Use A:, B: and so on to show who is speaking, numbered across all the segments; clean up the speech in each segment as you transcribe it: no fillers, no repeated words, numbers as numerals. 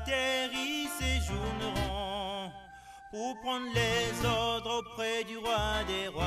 A: terre y séjourneront pour prendre les ordres auprès du roi des rois.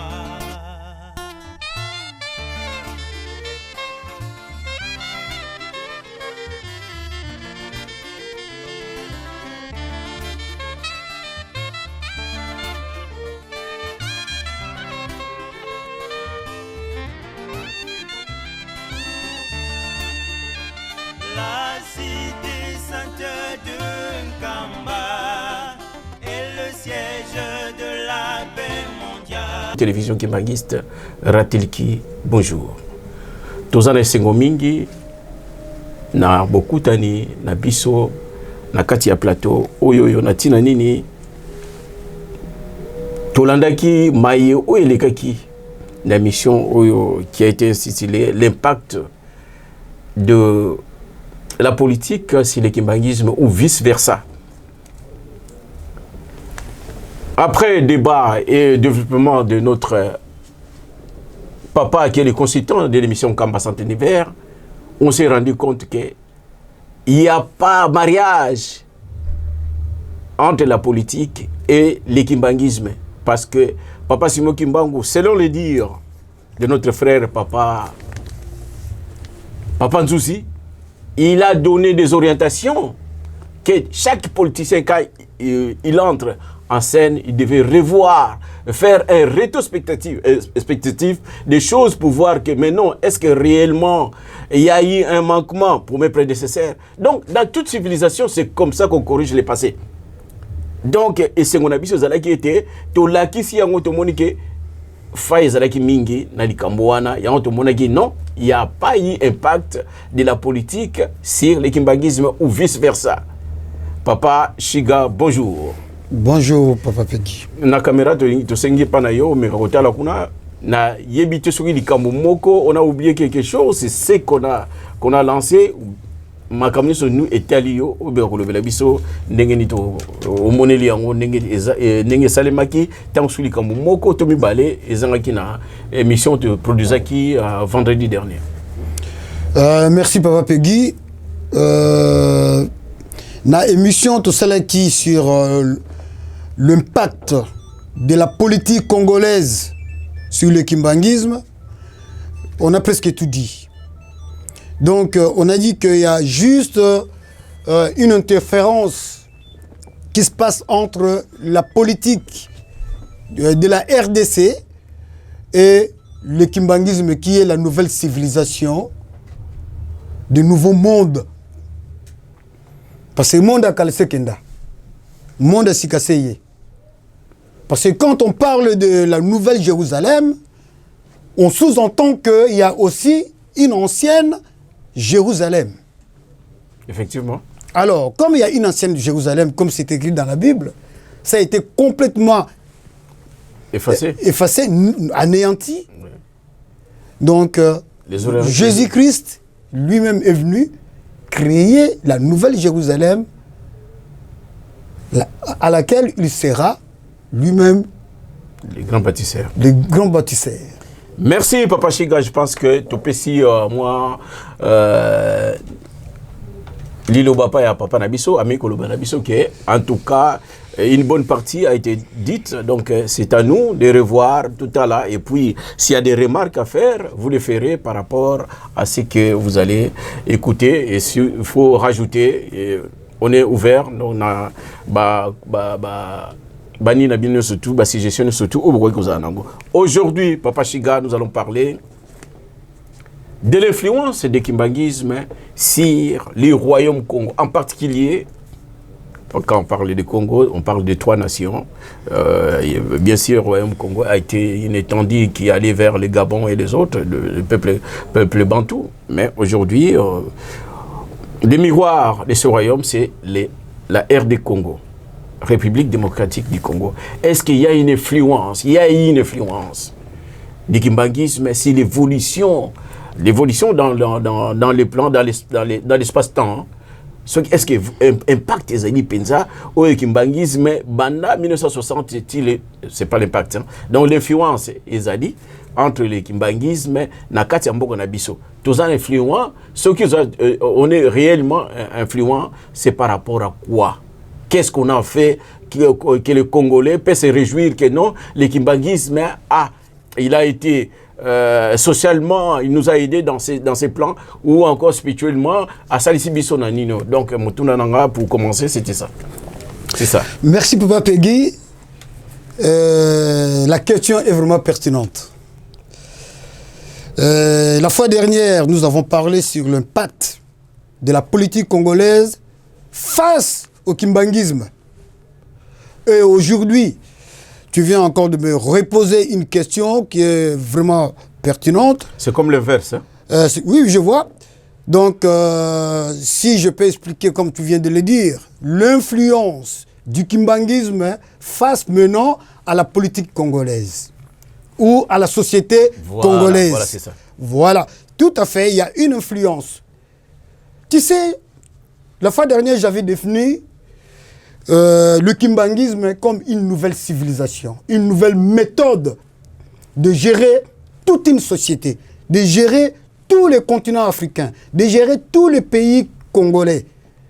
A: La cité sainte de Nkamba est le siège de la paix mondiale.
B: Télévision Kimbangiste, Ratilki, bonjour. Tozana esengo mingi na bokutani na biso na kati ya plateau oyoyo na tina nini tolandaki maye oyelekaki la mission oyo qui a été intitulée l'impact de la politique sur le kimbangisme ou vice-versa. Après débat et développement de notre papa qui est le consultant de l'émission Kamba Centenaire, on s'est rendu compte qu'il n'y a pas mariage entre la politique et le kimbangisme. Parce que Papa Simon Kimbangu, selon le dire de notre frère Papa Nzouzi, il a donné des orientations que chaque politicien, quand il entre en scène, il devait revoir, faire un rétrospectatif des choses pour voir que maintenant, est-ce que réellement il y a eu un manquement pour mes prédécesseurs. Donc, dans toute civilisation, c'est comme ça qu'on corrige les passés. Donc, et c'est mon avis, c'est qui était, tout là qui s'y a montré faille zalaki mingi na likamboana ya on monaki non, il n'y a pas eu impact de la politique sur le kimbangisme ou vice versa. Papa Shiga, bonjour.
C: Bonjour Papa Peggy.
B: Na caméra to sengi pana yo mais kotala kuna na yebite soki likambo moko, on a oublié quelque chose, c'est ce qu'on a lancé. Makamni so nous etalio obeko lobela biso ndenge ni to omoneli yango ndenge salemaki tant suli kambo moko to mibale ezangaki na émission de produisaki vendredi dernier.
C: Merci Papa Peggy. Na émission to salaki sur l'impact de la politique congolaise sur le kimbangisme, on a presque tout dit. Donc, on a dit qu'il y a juste une interférence qui se passe entre la politique de la RDC et le kimbangisme qui est la nouvelle civilisation, du nouveau monde. Parce que le monde a calcé Kenda. Le monde a sikaseye. Parce que quand on parle de la nouvelle Jérusalem, on sous-entend qu'il y a aussi une ancienne Jérusalem.
B: Effectivement.
C: Alors, comme il y a une ancienne Jérusalem, comme c'est écrit dans la Bible, ça a été complètement effacé, anéanti. Oui. Donc, Jésus-Christ lui-même est venu créer la nouvelle Jérusalem à laquelle il sera lui-même
B: le grand bâtisseur.
C: Le grand bâtisseur.
B: Merci Papa Shiga, je pense que Topesi, moi, Lilo Bapa et Papa Nabiso, Amiko Nabiso, qui est en tout cas une bonne partie a été dite. Donc c'est à nous de revoir tout à l'heure. Et puis s'il y a des remarques à faire, vous les ferez par rapport à ce que vous allez écouter. Et s'il faut rajouter, on est ouvert. On a Bani Nabine surtout, Bassi-Gestion surtout, aujourd'hui, Papa Shiga, nous allons parler de l'influence du kimbangisme sur les royaumes Congo. En particulier, quand on parle du Congo, on parle de 3 nations. Bien sûr, le royaume Congo a été une étendue qui allait vers le Gabon et les autres, le peuple bantou. Mais aujourd'hui, le miroir de ce royaume, c'est la RD Congo. République démocratique du Congo. Est-ce qu'il y a une influence? Il y a une influence du kimbangisme, c'est l'évolution dans les plans, dans l'espace-temps. Est-ce que l'impact des années Penza au kimbangisme, banda 1960, c'est pas l'impact. Donc l'influence des années, entre le kimbangisme na kati ya mboka na biso. Tous influents, ceux qui on est réellement influents, c'est par rapport à quoi? Qu'est-ce qu'on a fait que le Congolais peut se réjouir que non, le kimbangisme il a été socialement, il nous a aidés dans ses plans, ou encore spirituellement à Salisi Biso Nanino. Donc, pour commencer, c'était ça. C'est ça.
C: Merci Papa Peggy. La question est vraiment pertinente. La fois dernière, nous avons parlé sur l'impact de la politique congolaise face au kimbangisme. Et aujourd'hui, tu viens encore de me reposer une question qui est vraiment pertinente.
B: C'est comme le verse. Hein?
C: Oui, je vois. Donc, si je peux expliquer comme tu viens de le dire, l'influence du kimbangisme face maintenant à la politique congolaise ou à la société congolaise.
B: Voilà, c'est ça.
C: Voilà, tout à fait, il y a une influence. Tu sais, la fois dernière, j'avais défini le kimbangisme comme une nouvelle civilisation, une nouvelle méthode de gérer toute une société, de gérer tous les continents africains, de gérer tous les pays congolais,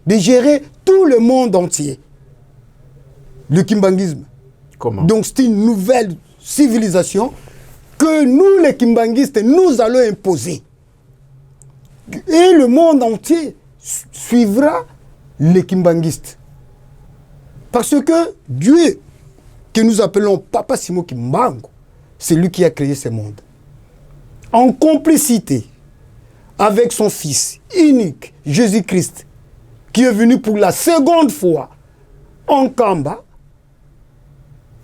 C: de gérer tout le monde entier. Le kimbangisme.
B: Comment?
C: Donc c'est une nouvelle civilisation que nous, les kimbangistes, nous allons imposer. Et le monde entier suivra les kimbangistes. Parce que Dieu, que nous appelons Papa Simo Kimbangu, c'est lui qui a créé ce monde. En complicité avec son Fils unique, Jésus-Christ, qui est venu pour la seconde fois en Kamba,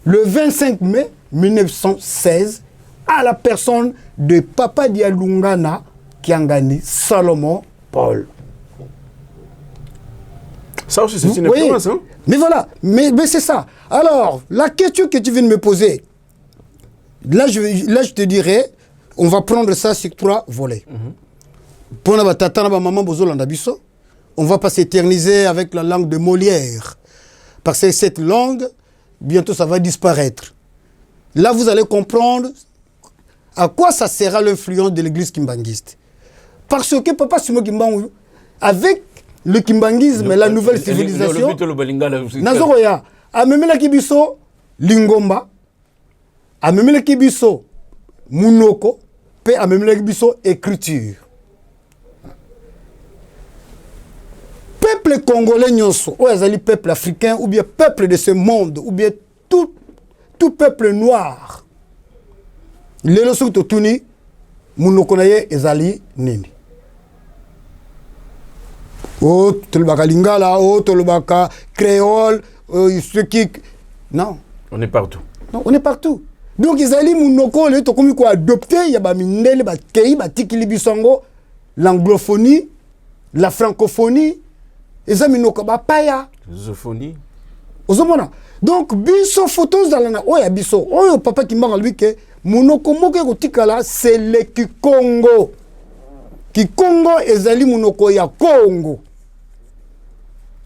C: le 25 mai 1916, à la personne de Papa Dialungana Kiangani Salomon Paul.
B: Ça aussi, c'est une influence, hein?
C: Mais voilà, mais c'est ça. Alors, la question que tu viens de me poser, là je te dirais, on va prendre ça sur 3 volets. Pour on va pas s'éterniser avec la langue de Molière. Parce que cette langue, bientôt ça va disparaître. Là, vous allez comprendre à quoi ça sera l'influence de l'église kimbanguiste. Parce que Papa Simo Kimbangu, avec le kimbanguisme et la nouvelle civilisation, Nazoya, amemela kibiso lingomba, amemela kibiso munoko, pe amemela kibiso écriture. Peuple congolais nyonso, ou azali peuple africain, ou bien peuple de ce monde, ou bien tout peuple noir. Lelo soki totuni munoko na ye ezali nini? Oh, tolobaka lingala, oh, tolobaka créole, ce qui... Non.
B: On est partout.
C: Non, on est partout. Donc, ezali munoko, le tokomi ko adopté, yaba mindele, ba kei, ba tikili bisongo, l'anglophonie, la francophonie, ezali minoko ba paya.
B: L'usophonie.
C: Ozomona. Donc, biso photos zalana, oya biso, oyo papa Kimbangu lui que munoko moke kotikala, c'est le Kikongo. Kikongo ezali munoko ya Congo.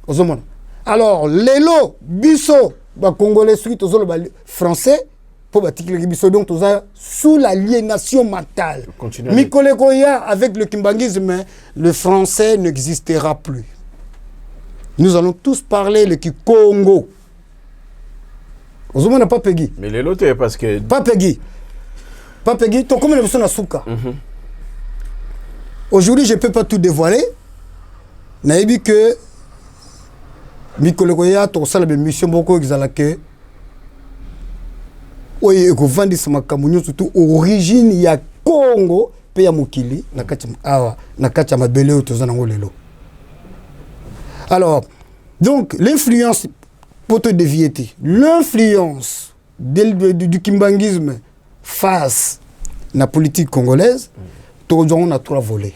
C: Ozomona. Alors, lelo, biso, ba congolais suite aux français, pour batikile biso, donc toza sous l'aliénation mentale. Mikole Koya, avec le kimbangisme, le français n'existera plus. Nous allons tous parler le Kikongo. Ozomona pas Peggy.
B: Mais les lots, parce que...
C: Pas Peggy. Pas Peggy, ton comme le besoin Souka. Aujourd'hui, je ne peux pas tout dévoiler. Je dit que Mikole Koya, tu as une mission beaucoup exalake. Oui, et que vendre ce macamounio, surtout origine, il y a Congo, pays à Mokili, Nakacha Mabele ou Tozanango Lelo. Alors, donc, l'influence, pour te dévier, l'influence du kimbangisme face à la politique congolaise, on a 3 volets.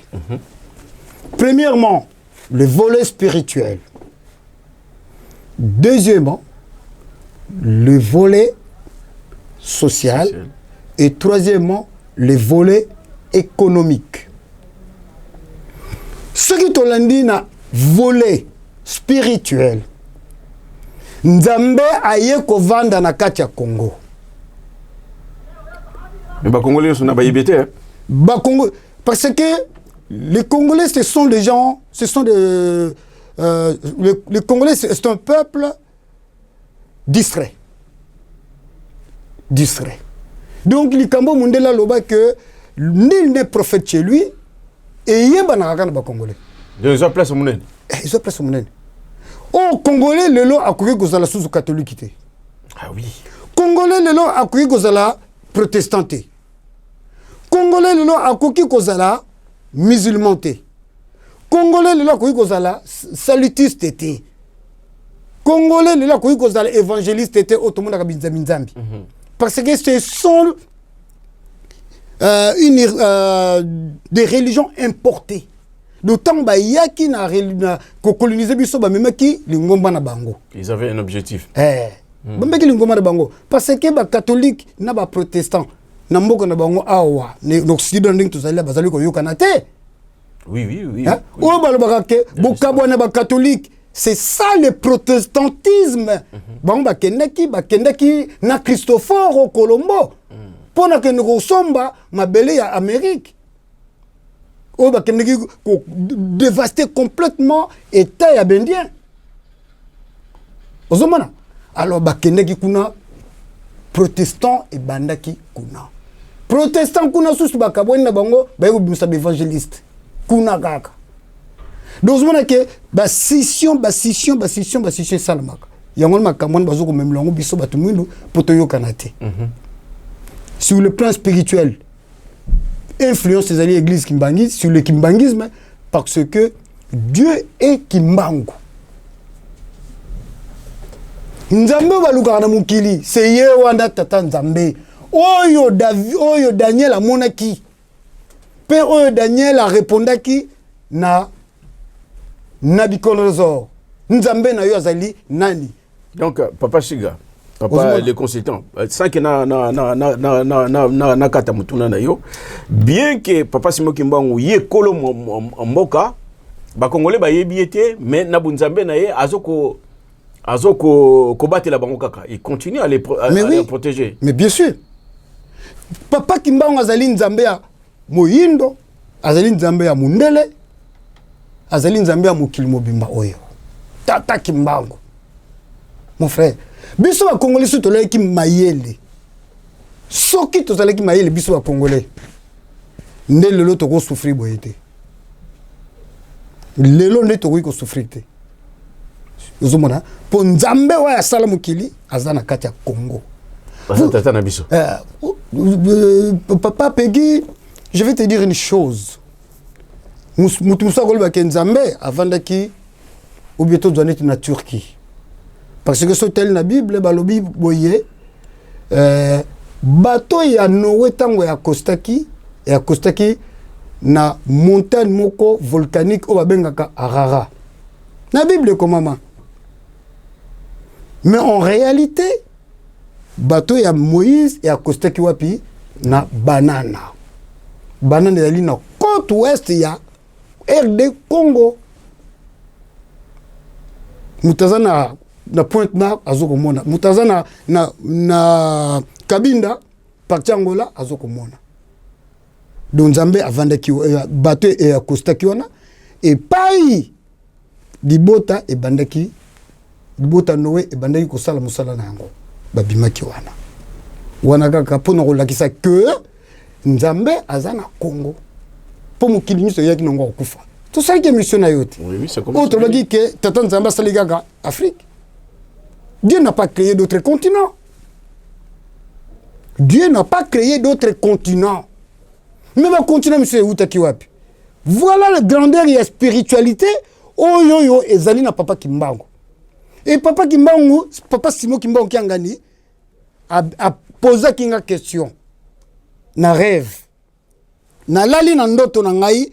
C: Premièrement, le volet spirituel. Deuxièmement, le volet social. Et troisièmement, le volet économique. Ce qui te dit na volet spirituel, Nzambe aye ko vanda na kati ya Congo.
B: Mais les Congolais sont pas IBT.
C: Parce que les Congolais, ce sont des gens, ce sont des... les Congolais, c'est un peuple distrait. Distrait. Donc, les Kambo Mundela Loba que nul n'est prophète chez lui et il y a un Congolais.
B: Ils ont place au monde.
C: Ils ont place au monde. Oh, Congolais, le lot a couru Gozala sous catholique.
B: Ah oui.
C: Congolais, le lot a couru Gozala protestanté. Congolais, le lot a couru Gozala musulmanté. Congolais, le lot a couru Gozala salutiste. Congolais, le lot a couru Gozala évangéliste. Automona Kabinzambi. Parce que ce sont des religions importées. D'autant qu'il y a qui n'a colonisé bango.
B: Ils avaient un objectif.
C: Parce que les catholiques, les protestants, les
B: oui.
C: Catholiques, c'est ça le protestantisme. Bakendaki na Christophe Colombo. Pour que nous sommes mabele à Amérique. Bakendaki dévaster complètement l'État abendien. Ozomana. Alors bakendaki kuna protestant et bandaki kuna. Protestant kuna sous bakaboni na bango bayo bimsa évangéliste. Kuna kaka. Donc on a que scission salamaka. Yango makamon bazoko même longo biso batumino potoyo kanate. Sur le plan spirituel, influence des alliés églises Kimbangi sur le kimbangisme parce que Dieu est Kimbangu. Nzambe baluka na mukili, c'est ye wanda tata Nzambe. Oyo Daniel a monaki. Pe oyo Daniel a répondaki na Nabucodonosor. Nzambe na yo azali nani.
B: Donc Papa Chiga, Papa les consultants, sans que na kata mutuna na yo, bien que Papa Simo Kimbangu ye kolo mboka, ba Congolais ba yebiete, mais na Nzambe na ye azoko battre la bango kaka. Il continue à les protéger.
C: Mais bien sûr. Papa Kimbangu azali Nzambe ya Moyindo, azali Nzambe ya Mundele, azali Nzambe ya mukili mobimba oyo. Tata Kimbangu. Mon frère, biso ba Congolais so toleki ki mayele. Soki tozalaki mayele biso ba Congolais. Nde lelo toko souffrir boyete. Lelo ne toko ko souffrir te. Ozomona po Nzambe wa asala mukili azana kati ya Congo.
B: Tata na biso.
C: Papa Peggy, je vais te dire une chose. Mutumsa golba ke Nzambe avandaki ou bientôt donner na Turquie. Parce que ce tel na Bible balobi boye bateau ya Noé tango ya Kostaki na montagne moko volcanique o babengaka Arara. Na Bible comment? Mais en réalité bateau ya Moïse et à Kostaki wapi na banana. Banana yali na côte ouest ya RD Congo. Mutazana na Pointe na azoko mona. Mutazana na Kabinda parti Angola azoko mona. Donc Nzambe avandaki bateau et à Kostaki wana et pai dibota e bandaki dibota Noé e bandaki ko sala musala na yango babimaki wana kaka pona ko lakisa que Nzambe azana Congo pour mukili nyiso yaki nongo kufa. Tout ça qui est mission na yote.
B: Oui, c'est comme ça.
C: Autre dit que tata Nzambe saligaga Afrique. Dieu n'a pas créé d'autres continents. Dieu n'a pas créé d'autres continents. Même un continent monsieur utaki wapi. Voilà la grandeur et la spiritualité oyo ezali na Papa Kimbangu. Et Papa Kimbangu, Papa Simo Kimbangu Kiangani a posé une question. Na rêve. Na lali na ndoto na ngai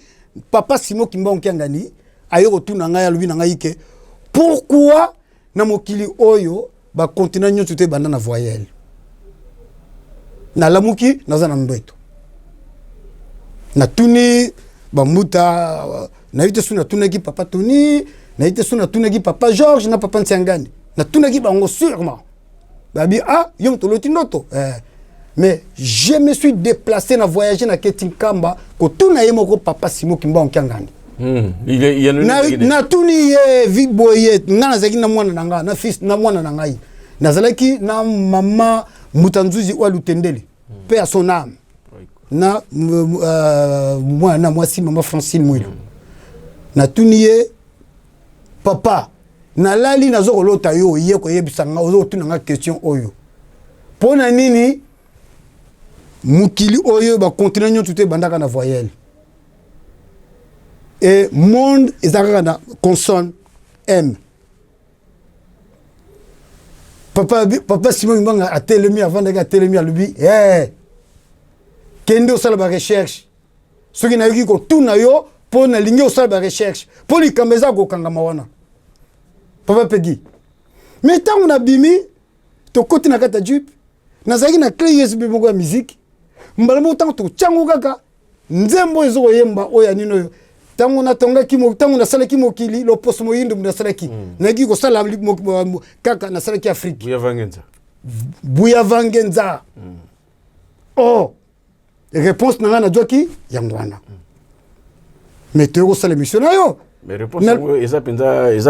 C: Papa Simo Kimbangu Kiangani ayo retourna ngai alobi na ngai ke pourquoi na mokili oyo ba continent nyoto te banda na voyelle. Na lamuki naza na mbeto. Na tuni bamuta na yite suna tunaki Papa Tony, na yite suna tunaki Papa Georges na Papa Ntiangani. Na tunaki bango sûrement. Babi yom toloti noto. Mais je me suis déplacé, na voyagé na Ketinkamba, ko tout na yemo ko papa Simo Kimba Onkangani.
B: Il y a
C: na tuni ye vite boye ngana zaki na mwana nanga na fils na mwana nangai. Na zalaki na mama Mutanzuzi wa Lutendele. Paix à son âme. Na moi na moi si maman Francine Mouilo. Na tuni ye papa na lali na zo lota yo ye ko yebisanga ozo tunanga question oyo. Pona nini mukili oyo ba continent nyo tuté bandaka na voyelle. Et monde ezaka na consonne M. Papa Simon Mbanga a télémi avant de télémi à lui. Kende osala ba recherche. Ce qui n'a eu ko tuna yo pour na ligne osala ba recherche. Pour li kambeza ko kangama wana. Papa Peggy. Mais tant on a bimi to côté na kata jupe. Nazaki na clé USB moko ya musique. Mbala mo tant to chango kaka. Nzembo ezo yemba oya nino yo. Tango na tonga kimo tango na sala kimo kili lo post mo yindu na sala ki. Nagi ko sala kaka na sala ki Afrique. Buya Vangenza. Oh. Réponse na na joki yangwana. Mais tu ko sala mission yo.
B: Mais réponse eza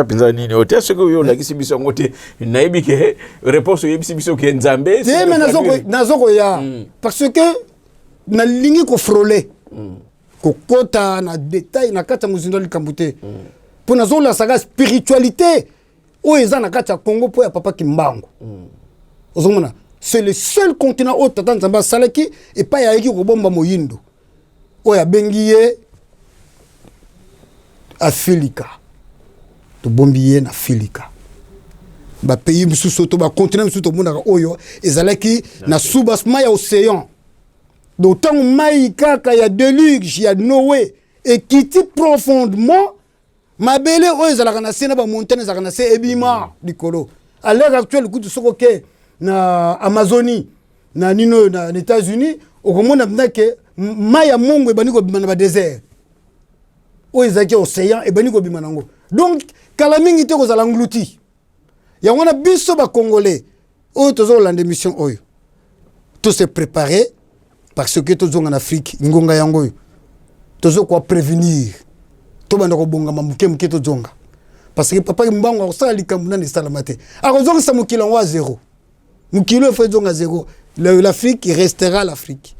B: penza nini ote ce que yo la kisi biso ngote naibi ke réponse yebisi biso ke nzambe
C: c'est mais nazoko ya parce que na lingi ko frôler ko kota na détail na kata muzindo likambute pour nazo la saga spiritualité o eza na kata Congo po ya papa Kimbangu ozomona c'est le seul continent où tata nzamba salaki et pas ya yiki ko bomba moyindo o ya bengiye Afilika. To bombiye na Afilika. Ba pays mususu to ba continent mususu to mona oyo ezalaki na soubassement ya océan. D'autant mai kaka ya déluge ya Noé et qui dit profondément mabele oyo ezalaka na sena ba montagne ezalaka na se ebima likolo. À l'heure actuelle coup de sokoke na Amazonie na nino na États-Unis okomona ndake mai ya Mungu ebani ko bima na ba désert. O ezaki océan et bani ko bima nango. Donc kala mingi te ko zala ngluti. Ya wana biso ba congolais o tozo lande mission oyo. Tout se préparer parce que tozo en Afrique ngonga yango. Tozo ko prévenir. To banda ko bonga mamuke muke tozonga. Parce que papa Mbango ko sala likamuna ne sala mate. Akozonga sa mukilo wa 0. Mukilo fa zonga 0. L'Afrique restera l'Afrique.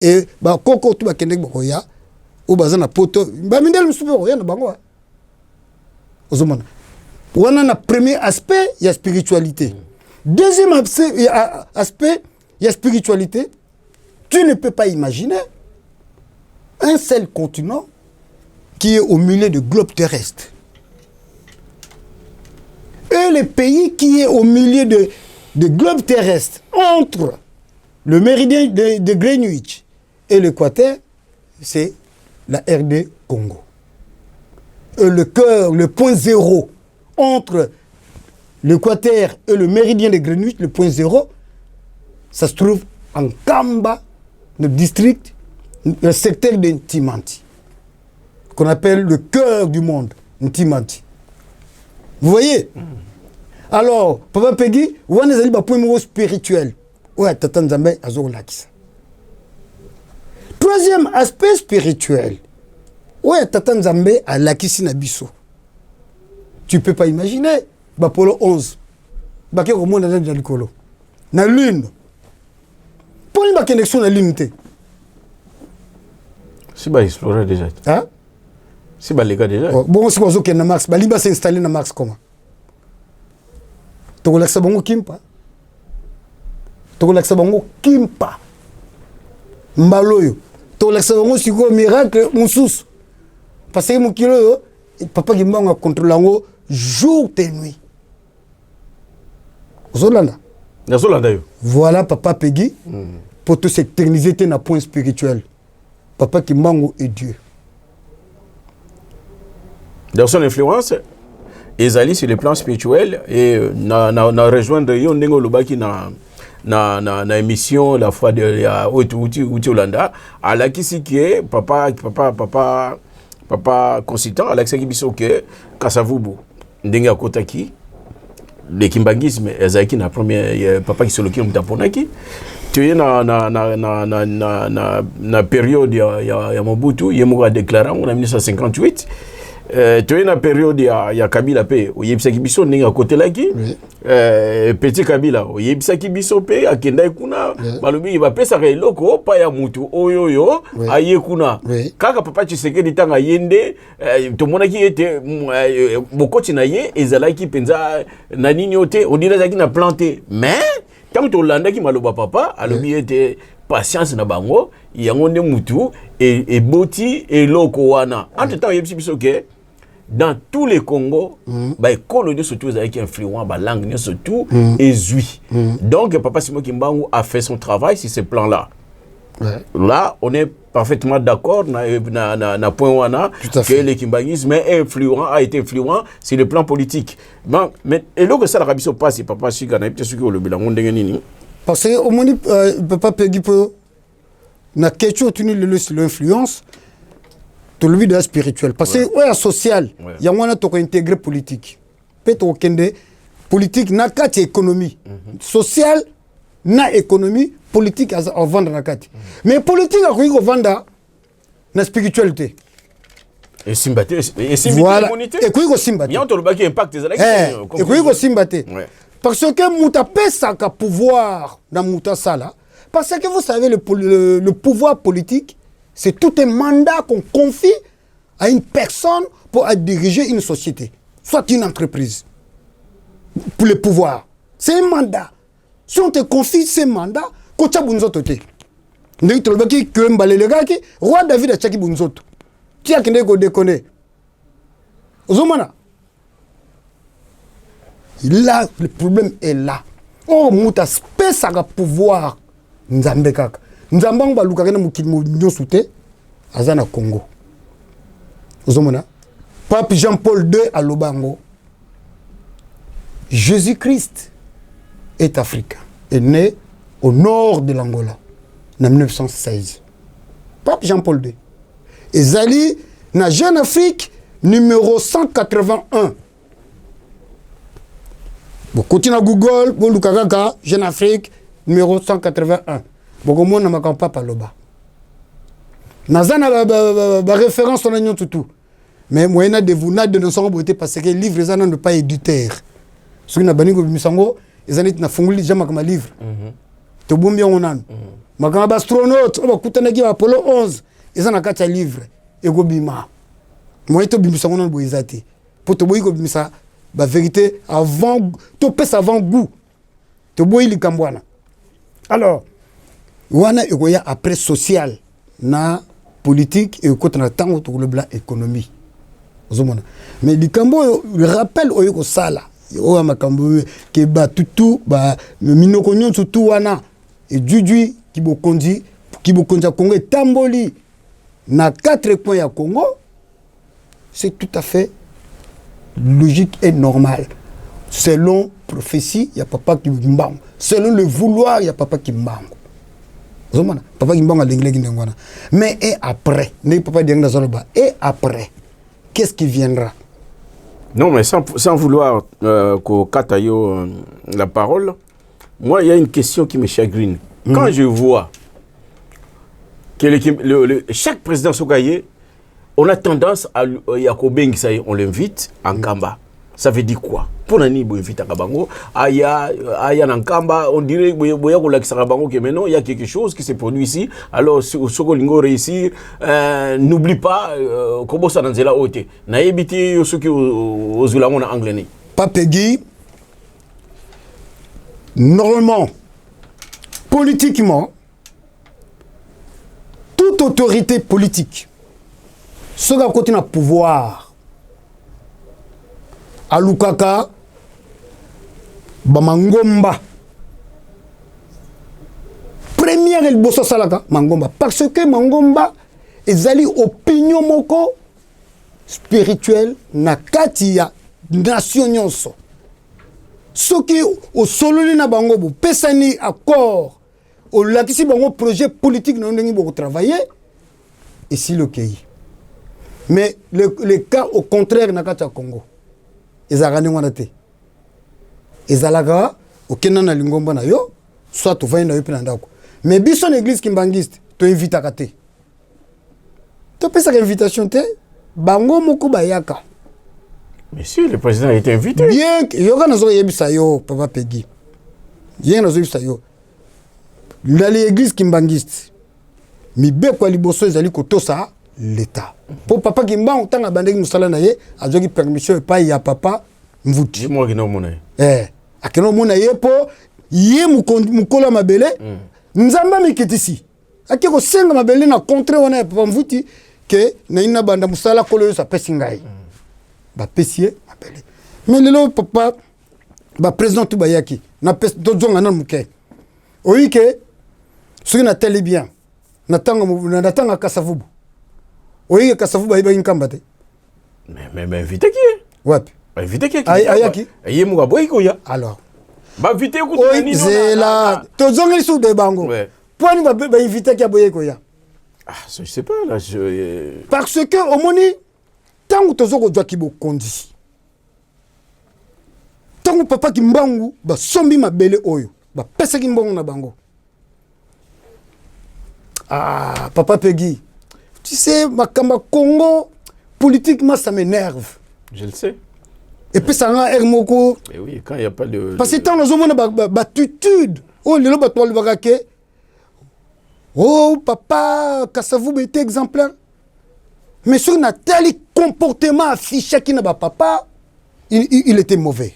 C: Et ba koko to ba kende ko ya ou bazana poto ba mindel msupo ya na bango ozomona wana na premier aspect ya spiritualité deuxième aspect ya spiritualité tu ne peux pas imaginer un seul continent qui est au milieu du globe terrestre et le pays qui est au milieu de globe terrestre entre le méridien de Greenwich et l'Équateur c'est la RD Congo. Le cœur, le point zéro entre l'Équateur et le méridien de Greenwich, le point zéro, ça se trouve en Kamba, le district, le secteur de Ntimanti, qu'on appelle le cœur du monde, Ntimanti. Vous voyez? Alors, Papa Peggy, on a un point spirituel. Ouais, Tata Nzambe, Azor Lakisa. Troisième aspect spirituel. Ouais, Tata Nzambe a lakisi na biso. Tu peux pas imaginer. Bapolo 11. Baké au monde dans l'ikolo. Na lune. Pour une connexion na lune té.
B: Si ba explorer déjà.
C: Hein?
B: Si ba les gars déjà.
C: Bon, si ozo na Mars, ba liba s'installer na Mars comment? To kolaksa bango kimpa. To kolaksa bango kimpa. Mbaloyo. To laksa bango siko miracle mususu. Parce que mon kilo papa Kimbangu contrôle ngo jour et nuit. Zolanda.
B: Zolanda yo.
C: Voilà Papa Peggy pour te s'éterniser na point spirituel. Papa Kimbangu est Dieu.
B: Dans son influence ezali sur le plan spirituel et na rejoindre yo ndenge lobaki na émission la fois de ya uti Olanda alakisi ke papa consultant alakisi biso ke Kasavubu ndenge akotaki le kimbangisme ezaki na premier papa qui soloki mtaponaki tu es na période ya Mobutu yemo a déclaré en 1958 tu es na période ya Kabila pe oyebisaki biso ndenge à côté laki petit Kabila oyebisaki biso pe akenda kuna balobi ba pesa ka eloko pa ya mutu oyoyo aye kuna kaka papa Tshisekedi tanga yende to monaki ete bokoti na ye ezalaki penza na nini ote odira zaki na planté mais tant to landa ki maloba papa alobi ete patience na bango yango nde mutu et boti eloko wana entre temps yebisi biso ke dans tous les Congo, bah colonie surtout avec influent, bah langue surtout ezui. Donc papa Simon Kimbangu a fait son travail sur ce plan-là. Là, on est parfaitement d'accord na point wana que le kimbangisme a été influent sur le plan politique. Bon, mais et là que ça l'Arabie se passe, papa Chiga na peut-être que le bilan ndenge nini.
C: Parce que au moins papa Peggy peut na question tenu l'influence tout le but spirituel parce que ouais social il y a moins to intégrer politique peut-être okende politique na kati économie social na économie politique à vendre na kati mais politique a ko vendre na spiritualité
B: et simbaté et
C: voilà et ko simbaté
B: il y a un qui impact des
C: élections et ko simbaté parce que muta pesa ka pouvoir na muta sala parce que vous savez le pouvoir politique c'est tout un mandat qu'on confie à une personne pour diriger une société, soit une entreprise, pour le pouvoir. C'est un mandat. Si on te confie ce mandat, kocha bunzoto te. Ndeki tolobaki que mbalelekaki roi David achaki bunzoto. Ti akende ko déconner. Ozomana. Là, le problème est là. Oh, muta spesa ka pouvoir nzambe kaka. Nzambe ba lukaka na mukili nyonso te azana Congo. Ozomona. Pape Jean-Paul II à Lobango. Jésus-Christ est africain. Est né au nord de l'Angola en 1916. Pape Jean-Paul II. Et Zali na Jeune Afrique numéro 181. Bon, continue à Google, bon Lukakaka, Jeune Afrique numéro 181. Bon, comment on n'a pas Paloba. Nazana la référence on a tout. Mais moi na de vous na de nos beauté parce que livre ça ne pas éditeur. Ce qui n'a bani ko misango, ezanit na funguli jama comme livre. To bombi on an. Makamba astronaute, on va kutana ki Apollo 11, ezana kacha livre e go bima. Moi to bimisango na bo ezate. Pour to boy ko bimisa ba vérité avant to pesa avant goût. To boy li kambwana. Alors, wana ekoya après social na politique et côté na tango to le blanc économie. Mais le cambo le rappel oyeko sala o makambo ke ba tutu ba minoko nyonso tu wana et jujui ki bo konzi Congo tamboli na 4 coins ya Congo, c'est tout à fait logique et normal. Selon prophétie, il y a papa qui mbang. Selon le vouloir, il y a papa qui mbang. Papa qui mbang a l'anglais qui n'engwana. Mais et après, ne papa dire dans zoloba. Et après, qu'est-ce qui viendra?
B: Non, mais sans vouloir qu'on katayo la parole, moi, il y a une question qui me chagrine. Quand je vois que chaque président Sokaye, on a tendance à Yakobeng, on l'invite en Kamba. Ça veut dire quoi? Pour nani bo invite à Kabango, aya Nankamba, on dirait boya ko la Kabango que maintenant il y a quelque chose qui s'est produit ici. Alors Sokolingo réussir, n'oublie pas comment ça dans la haute. Na ebiti ceux qui aux ulamon anglais ni.
C: Papegui, normalement, politiquement, toute autorité politique, ceux qui continuent à pouvoir, à Lukaka, Mangomba. Première el bosso salaka, Mangomba. Parce que Mangomba, ils allaient opinion moko spirituelle, na katia nation nyonso. Ce qui au sololi na bango, pesani accord, au lakisi bango projet politique non dengi beaucoup travailler, ici le pays. Mais le cas au contraire na katia Congo. Ezagani wanate. Ezalaga okena na lingomba na yo, soit tu vas na yo pe na ndako. Mais biso na église kimbangiste, to invite à kate. To pesa invitation te, bango moko bayaka.
B: Mais si, le président a été invité.
C: Bien que yoga nazo yebisa yo, papa Peggy. Bien nazo yebisa yo. Dans l'église kimbangiste, mi be kwa liboso ezali kotosa l'état. Pour papa Kimbangu tanga bandeki musala na ye, azoki permission epai ya papa Mvuti.
B: Moi qui n'ai pas
C: akeno mona ye po ye mukola mabele nzamba miketisi akiko senga mabele na contre wana ya papa Mvuti ke na ina banda musala kolo yo sa pesi ngai ba pesie mabele mais lelo papa ba président tout bayaki na pes to zonga na muke oike soki na tele bien na tanga kasavubu oike kasavubu ayiba inkamba te
B: mais invité qui
C: wapi
B: invité qui
C: ayaki
B: aye muga boyiko ya
C: alors
B: ba invité ko
C: oui c'est là to zonga sou de bango point ba invité qui aboyiko ya
B: je sais pas là
C: parce que au moni tangu tozoko jwa kibo kondi tangu papa Kimbangu ba sombi mabele oyo ba pesa kimbongo na bango papa Peggy tu sais makamba Congo politiquement ça m'énerve
B: je le sais
C: et puis ça rend moko
B: mais oui quand il y a pas de
C: parce que tant nous avons battitude oh le ba tol bagake oh papa Kasavubu était exemplaire mais sur un tel comportement affiché qui n'a pas papa il était mauvais.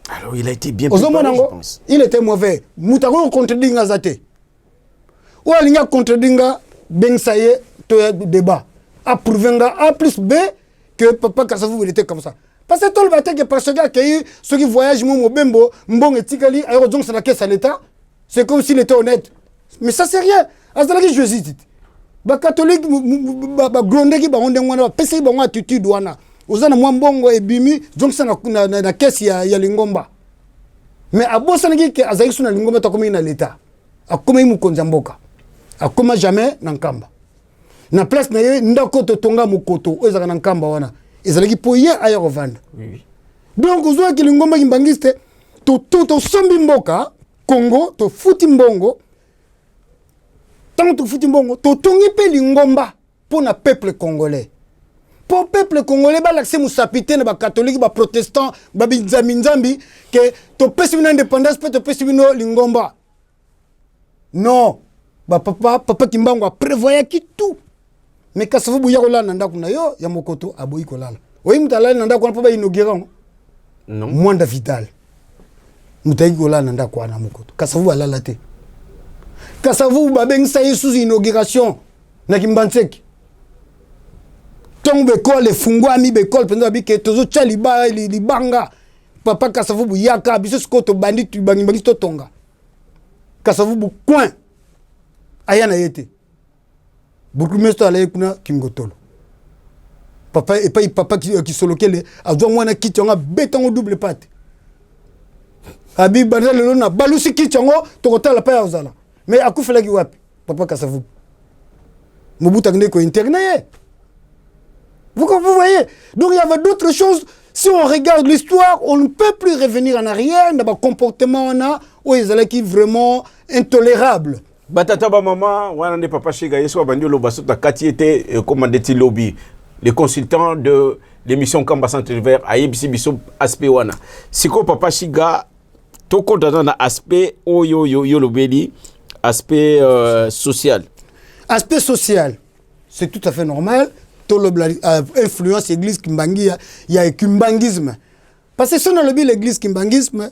B: Alors il a été bien préparé, je pense.
C: Il était mauvais. Moutaro contredinga zate. Ou alinga contredinga ben saye to débat. Approuvenga A plus B que papa Kasavubu il était comme ça. Parce que tout le bataille que parce que ceux qui voyagent mon bembo mbong etikali ayo donc c'est la caisse à l'état. C'est comme s'il était honnête. Mais ça c'est rien. Azalaki je dis. Ba catholique ba grondeki ba onde ngwana ba pesi ba ngwa attitude wana. Ozana mwambongo ebimi donc ça na caisse ya lingomba. Mais abosanaki ke azaki suna lingomba to comme na l'état. Akoma mu konzamboka. Akoma jamais na nkamba. Na place na ye ndako to tonga mukoto ezaka na nkamba wana. Ezalaki po ye aya kovanda.
B: Oui.
C: Donc ozwa ki lingomba kimbangiste to sombi mboka Congo to futi mbongo. Tant que futi mbongo to tongi pe lingomba pour na peuple congolais. Pour peuple congolais ba l'accès musapité na ba catholique ba protestant ba binzambi que to pesi une indépendance peut to pesi une lingomba. Non. Ba papa Kimbangu a prévoyé qui tout. Mais Kasavubu ya kolala nanda kuna yo ya mokoto aboyi kolala. Oyi mutala nanda kuna pa ba inaugurer
B: non.
C: Mwanda Vital. Mutayi kolala nanda kwa na mokoto. Kasavubu alala te. Kasavubu ba bengisa sous inauguration na Kimbanseki. Tongo bekole fungwa mi bekole penda bike tozo chaliba libanga. Papa Kasavubu yaka biso skoto bandit bangi to tonga. Kasavubu coin ayana yete. Burkumesto alaye kuna Kingotolo. Papa et pas papa qui solokele azwa mwana kitonga betongo double pate. Abi bandala lelo na balusi kitongo tokotala pa ya ozala. Mais akufelaki wapi papa Kasavubu. Mobutu ko interné. Vous voyez? Donc il y avait d'autres choses. Si on regarde l'histoire, on ne peut plus revenir en arrière dans le comportement on a où ils allaient qui vraiment intolérable.
B: Batata ba maman, wana ne papa Chiga yeso bandi lo baso ta kati était commandé lobby. Les consultants de l'émission Kamba Centre Vert a yebisi biso aspect wana. Siko papa Chiga toko dans aspect yo lobeli aspect social.
C: Aspect social, c'est tout à fait normal. Influence église Kimbangi, il y a kimbangisme. Parce que si on a l'église kimbangisme,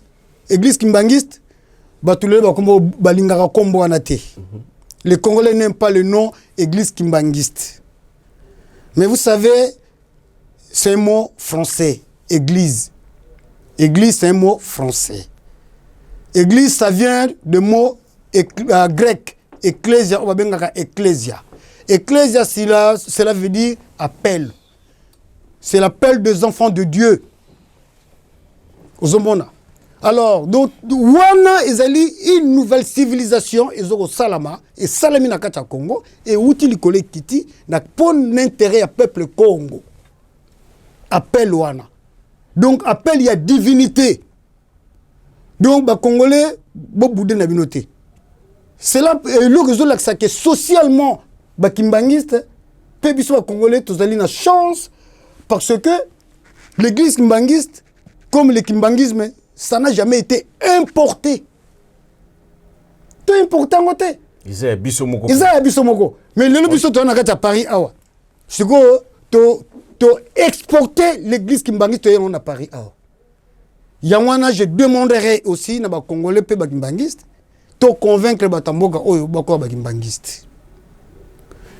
C: église kimbangiste, les Congolais n'aiment pas le nom église kimbangiste. Mais vous savez, c'est un mot français, église. Église, c'est un mot français. Église, ça vient du mot grec, ecclésia, on va ecclésia. Ecclésia, cela veut dire appel. C'est l'appel des enfants de Dieu. Alors, donc, wana ezali une nouvelle civilisation, ezoko salama, et salami na kacha Congo, et outi likole kiti, na pon intérêt à peuple Congo. Appel wana. Donc, appel, il y a divinité. Donc, ba Congolais, bo boudé na binoté. c'est là le que socialement ba kimbangiste pe biso ba congolais tous ali na chance parce que l'église kimbangiste comme le kimbangisme ça n'a jamais été importé. Tout important côté.
B: Ils ont biso moko.
C: Mais le biso to na kata Paris awa. Siko to exporter l'église kimbangiste on a Paris awa. Yangwana je demanderai aussi na ba congolais pe ba kimbangiste to convaincre ba tamboka oyo ba ko ba kimbangiste.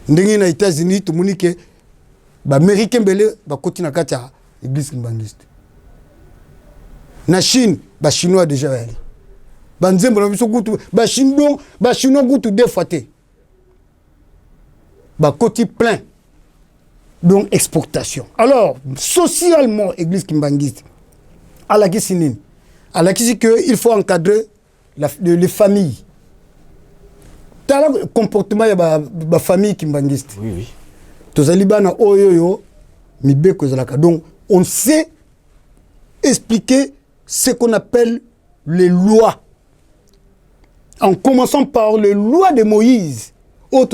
C: Ndenge na États-Unis to munike ba américain belé ba koti na kata église kimbangiste. Na Chine ba chinois déjà allé. Banzembo na biso kutu ba chinois kutu défaté. Ba koti plein. Donc exportation. Alors socialement église kimbangiste à la Kissinine. À la Kissi que il faut encadrer les familles. T'as le comportement de la famille kimbangiste.
B: Oui, oui.
C: Tous les Libanais, oyoyo, mibeko zalaka. Donc, on sait expliquer ce qu'on appelle les lois. En commençant par les lois de Moïse, en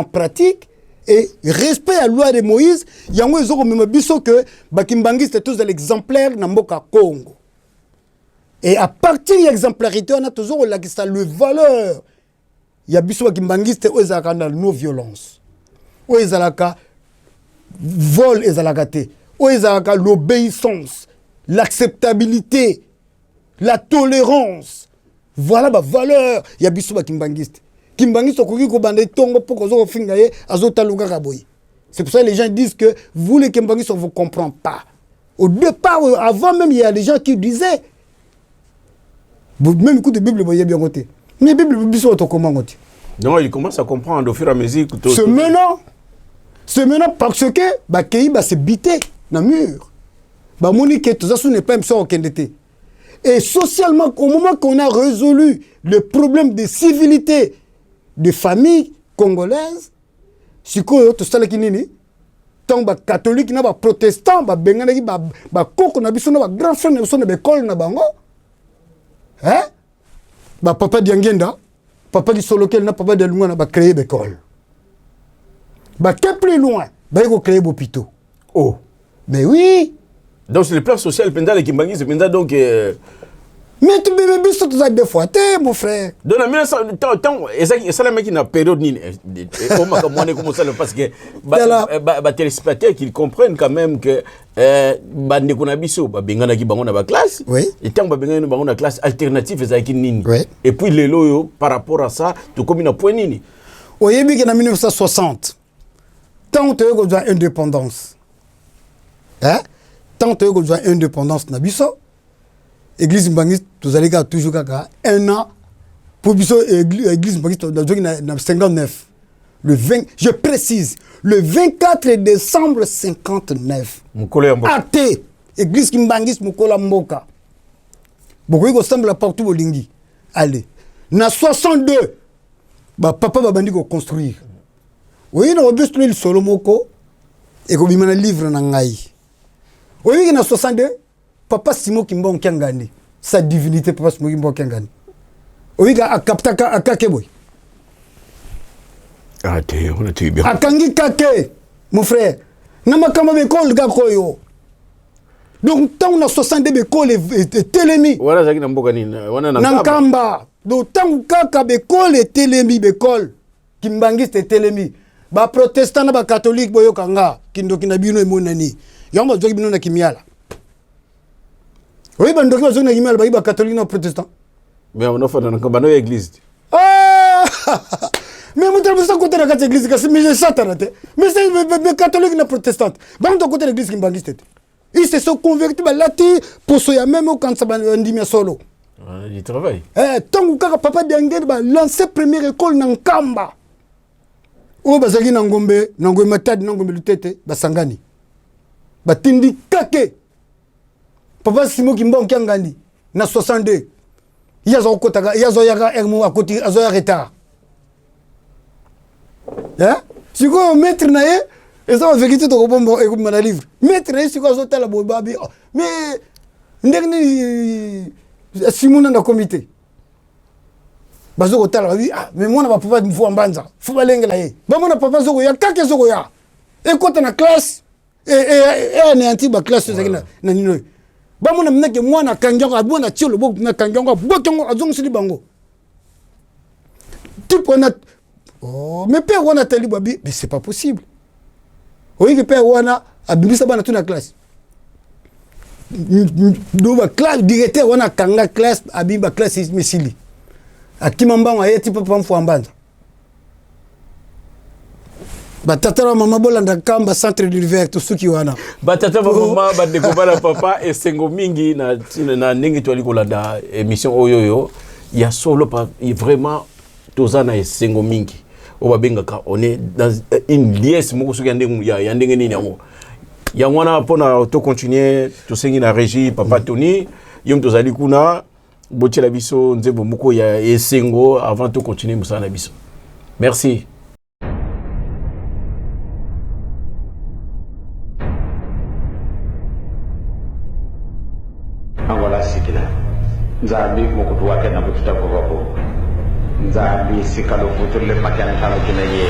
C: pratique, et respect à la loi de Moïse, il y a un peu que Bakimbangiste est tous l'exemplaire dans le Congo. Et à partir de l'exemplarité, on a toujours le valeur. Il y a des Bakimbangiste qui ont la non-violence. Où ils ont le vol, ils ont l'obéissance, l'acceptabilité, la tolérance. Voilà la valeur. Il y a des Bakimbangiste. C'est pour ça que les gens disent que vous les Kimbangistes, on ne vous comprend pas. Au départ, avant même, il y a des gens qui disaient, même écoute la Bible, vous avez bien côté. Mais la Bible, vous avez comment côté.
B: Non, il commence à comprendre au fur et à mesure.
C: C'est maintenant parce que Bakéi s'est bité dans le mur. Monique, tout ça n'est pas même ça au Kendete. Et socialement, au moment qu'on a résolu le problème de civilité, de familles congolaises, si tout ça qui nini, tant ba catholique na ba protestant ba bengana ki ba koko na biso na ba grand frère na biso na école na bango, hein? Ba papa diangenda, papa di solokel na papa de loin na ba créer l'école. Ba que plus loin, ba ko créer hôpitaux.
B: Oh,
C: mais oui.
B: Donc sur le plan social, pendant les Kimbangis, c'est pendant donc.
C: Mais tu bébé biso tout ça deux fois, mon frère.
B: Donc en 1900, et ça la mec qui n'a période ni parce que téléspectateurs qu'ils comprennent quand même que bande qu'on a biso ba bengana ki bango na ba classe.
C: Oui.
B: Et tant ba bengana bango na classe alternative za ki nini.
C: Oui.
B: Et puis les loyo par rapport à ça, tout comme une point nini.
C: Oyebi que en 1960, tant que tu as indépendance. Hein? Tant que tu as indépendance na biso. Église Mbangiste, vous allez toujours un an pour l'église Mbangiste, en 59. Je précise, le 24 décembre 59. Athée, église Mbangiste, Mukola Mboka. Beaucoup de semble partout au Lingi. Allez. En 62, papa va venir construire. Oui, on a besoin de Solomoko et qu'on a un livre dans Ngaï. Oui, en 62, papa Simo Kimbo Kangani, sa divinité, papa Simo Kimbo Kangani. Oui, à Kaptaka, à Kakeboy.
B: Ah, on a tué bien.
C: À Kangi Kake, mon frère. Namakama Bekol Gakoyo. Donc, tant on a 62 Bekol et Télémi.
B: Voilà, ça qui n'a pas gagné.
C: Nankamba. Donc, tant Kaka Bekol et Télémi Bekol, Kimbangiste et Télémi. Ba protestant, ba catholique, boyo kanga, Kindokina Bino et Monani. Yamba Zogibino na Kimiala. Oui, ben donc on a dit que catholique non protestant.
B: Mais on a fait dans une église.
C: Ah! Mais mon travail c'est côté de la église, mais je sais pas. Mais c'est catholique non protestante. Ben donc côté de l'église qui m'bangiste. Ils se sont convertis là pour ça même quand ça dit mais solo.
B: Il travaille.
C: Tant que papa d'Angel ba lancer première école dans Kamba. O bazaki na Ngombe, na Ngombe matadi na Ngombe lutete ba sangani. Ba tindi kake. Papa Simo Kimbo Kiangani, na 62. Yazo Kotaga, Yazo Yaga Ermo à côté, Azo Retard. Hein? Si vous maître nae, et ça va vérité de Robombo et comme dans livre. Maître nae, si vous avez la bobabi. Mais, n'erni Simon dans le comité. bazo kotala babi ah mais moi na papa mfu ambanza fu balengela ye ba mona papa zoko ya kake zoko ya e kota na classe e ne anti ba classe zakina na nino ba mona mneke mwana kanjongo abona tiolo bo na kanjongo botongo azongo sili bango type on a oh mais père on a tali babi mais c'est pas possible oui que père on a abibisa bana tout na classe do ba classe directeur on a kanga classe abiba classe misili akimambango ayeti papa mfu ambanza batata mama bolanda kamba centre de l'hiver to suki wana
B: batata mama bandeko bana papa esengo mingi na ndenge to ali kolanda émission oyoyo ya solo pas vraiment tozana esengo mingi oba bengaka on est dans une liesse moko suki ya ndenge nini yango ya wana pona to continuer to sengi na régie papa Tony yom tozali kuna botiela biso nzembo moko ya esengo avant de continuer musana biso. Merci.
D: Angola sikila nzambi mokutu wake na bututa kwa nzambi sikalo futule makana kala kinaye.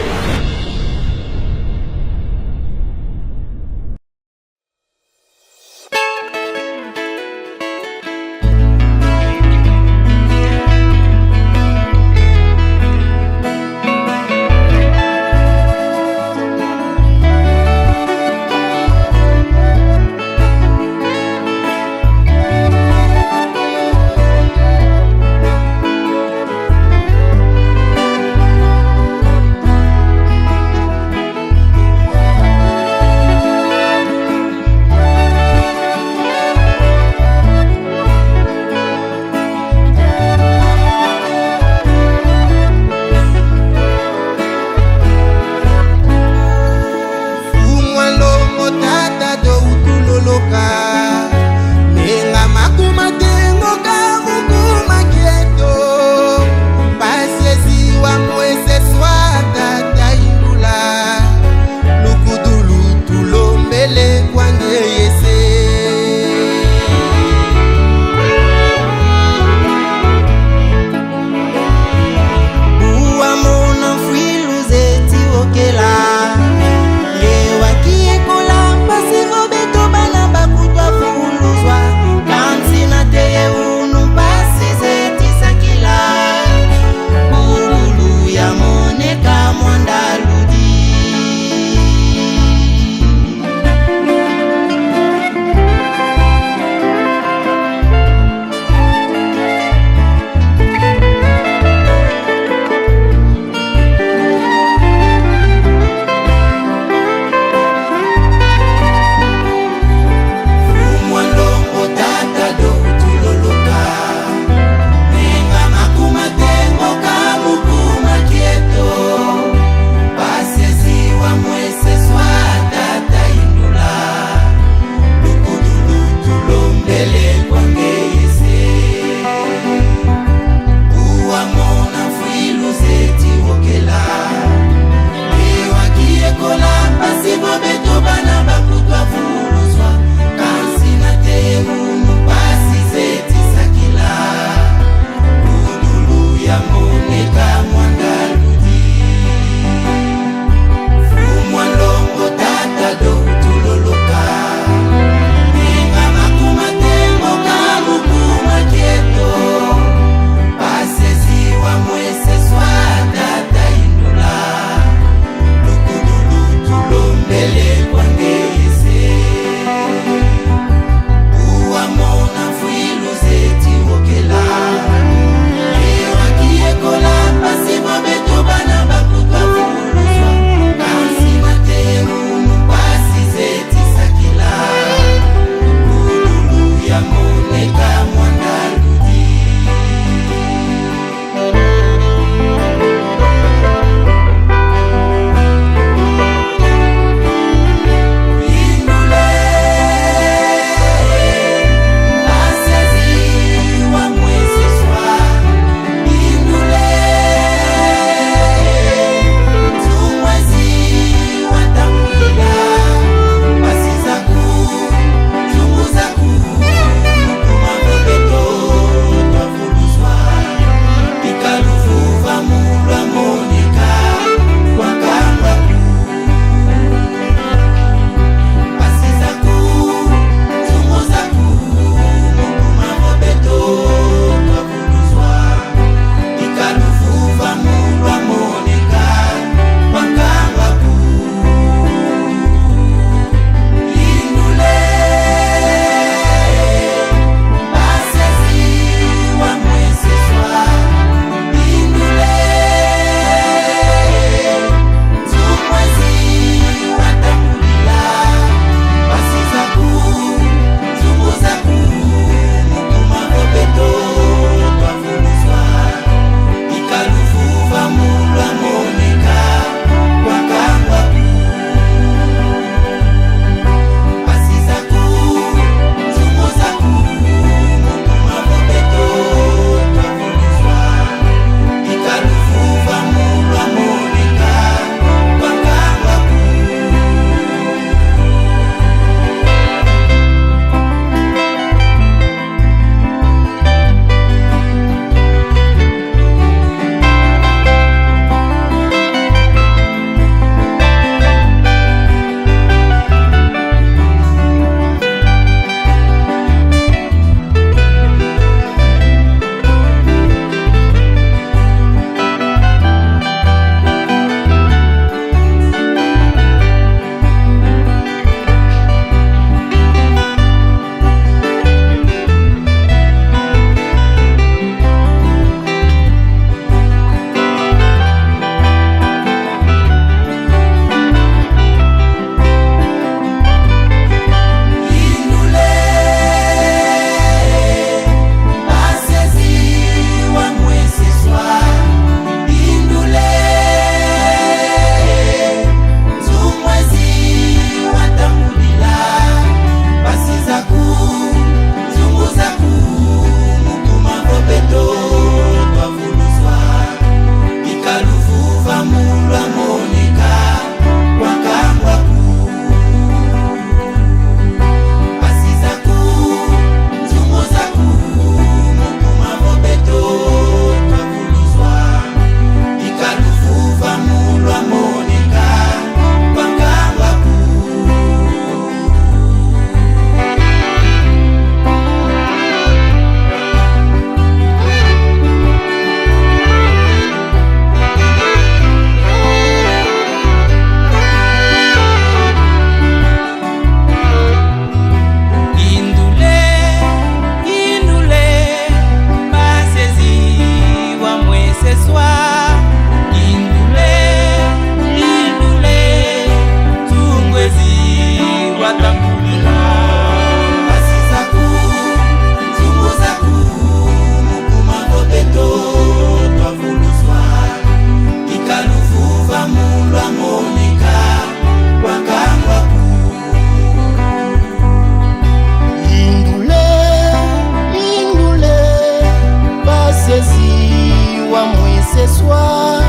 E: ce soir.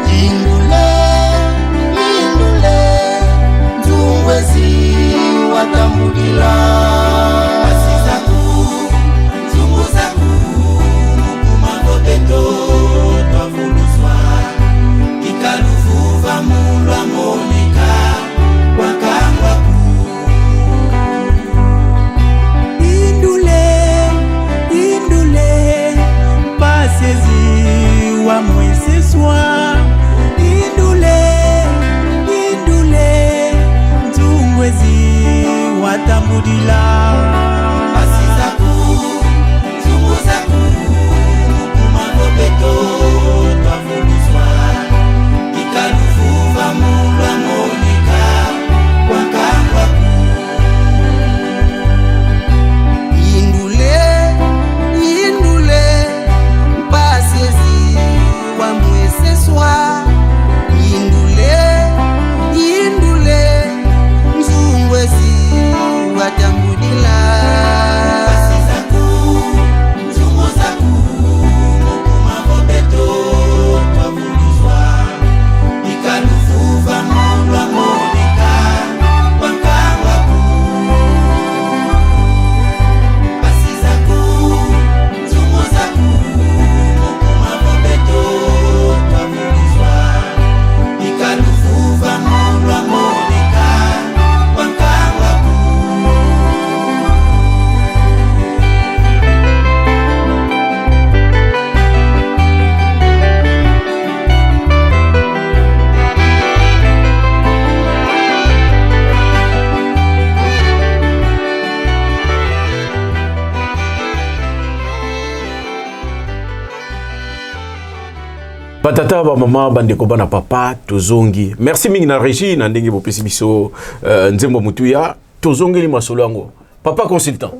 E: Indule, indule, Nzungwezi watambulila. Asizaku, Nzunguzaku, Mukumando beto, twafuluswa. Ikaluvuva mulwa monika, wakangwaku. Indule, indule, pasezi wa moi ce soir. Indule, indule, Nzungwezi watambulila. Asizaku, Nzunguzaku, Mukumando beto, twafuluswa. Ikaluvuva mulwa monika, wakangwaku. Indule, indule, pasezi wa moi ce soir. Indule, indule, Nzungwezi watambulila. Asizaku, Nzunguzaku, Mukumando beto, twafuluswa. Ikaluvuva mulwa monika, wakangwaku. Asizaku, Nzunguzaku, Mukumando beto, twafuluswa. Ikaluvuva mulwa monika, wakangwaku.
B: Batata ba mama bandeko bana papa tozongi. Merci mingi na régie na ndenge bopesi biso nzembo mutuya tozongi li masolo yango. Papa consultant.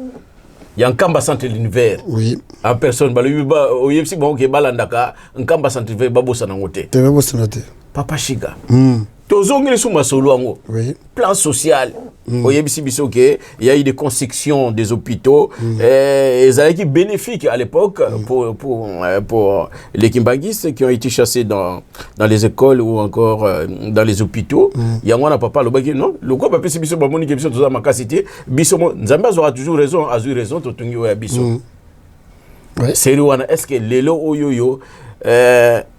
B: Yankamba centre de l'univers.
C: Oui.
B: En personne balobi ba oyepsi ba ke balandaka nkamba centre de l'univers babosa na ngote.
C: Te babosa na te.
B: Papa Shiga. Tozongi li su masolo yango.
C: Oui.
B: Plan social. Oyebisi biso que il y a eu des constructions des hôpitaux qui bénéfiques à l'époque pour les kimbanguistes qui ont été chassés dans les écoles ou encore dans les hôpitaux. Il y a un papa le non le quoi papa c'est biso ba moni que biso toza makasité biso nzamba aura toujours raison a eu raison totungi wa biso. C'est est-ce que lelo oyoyo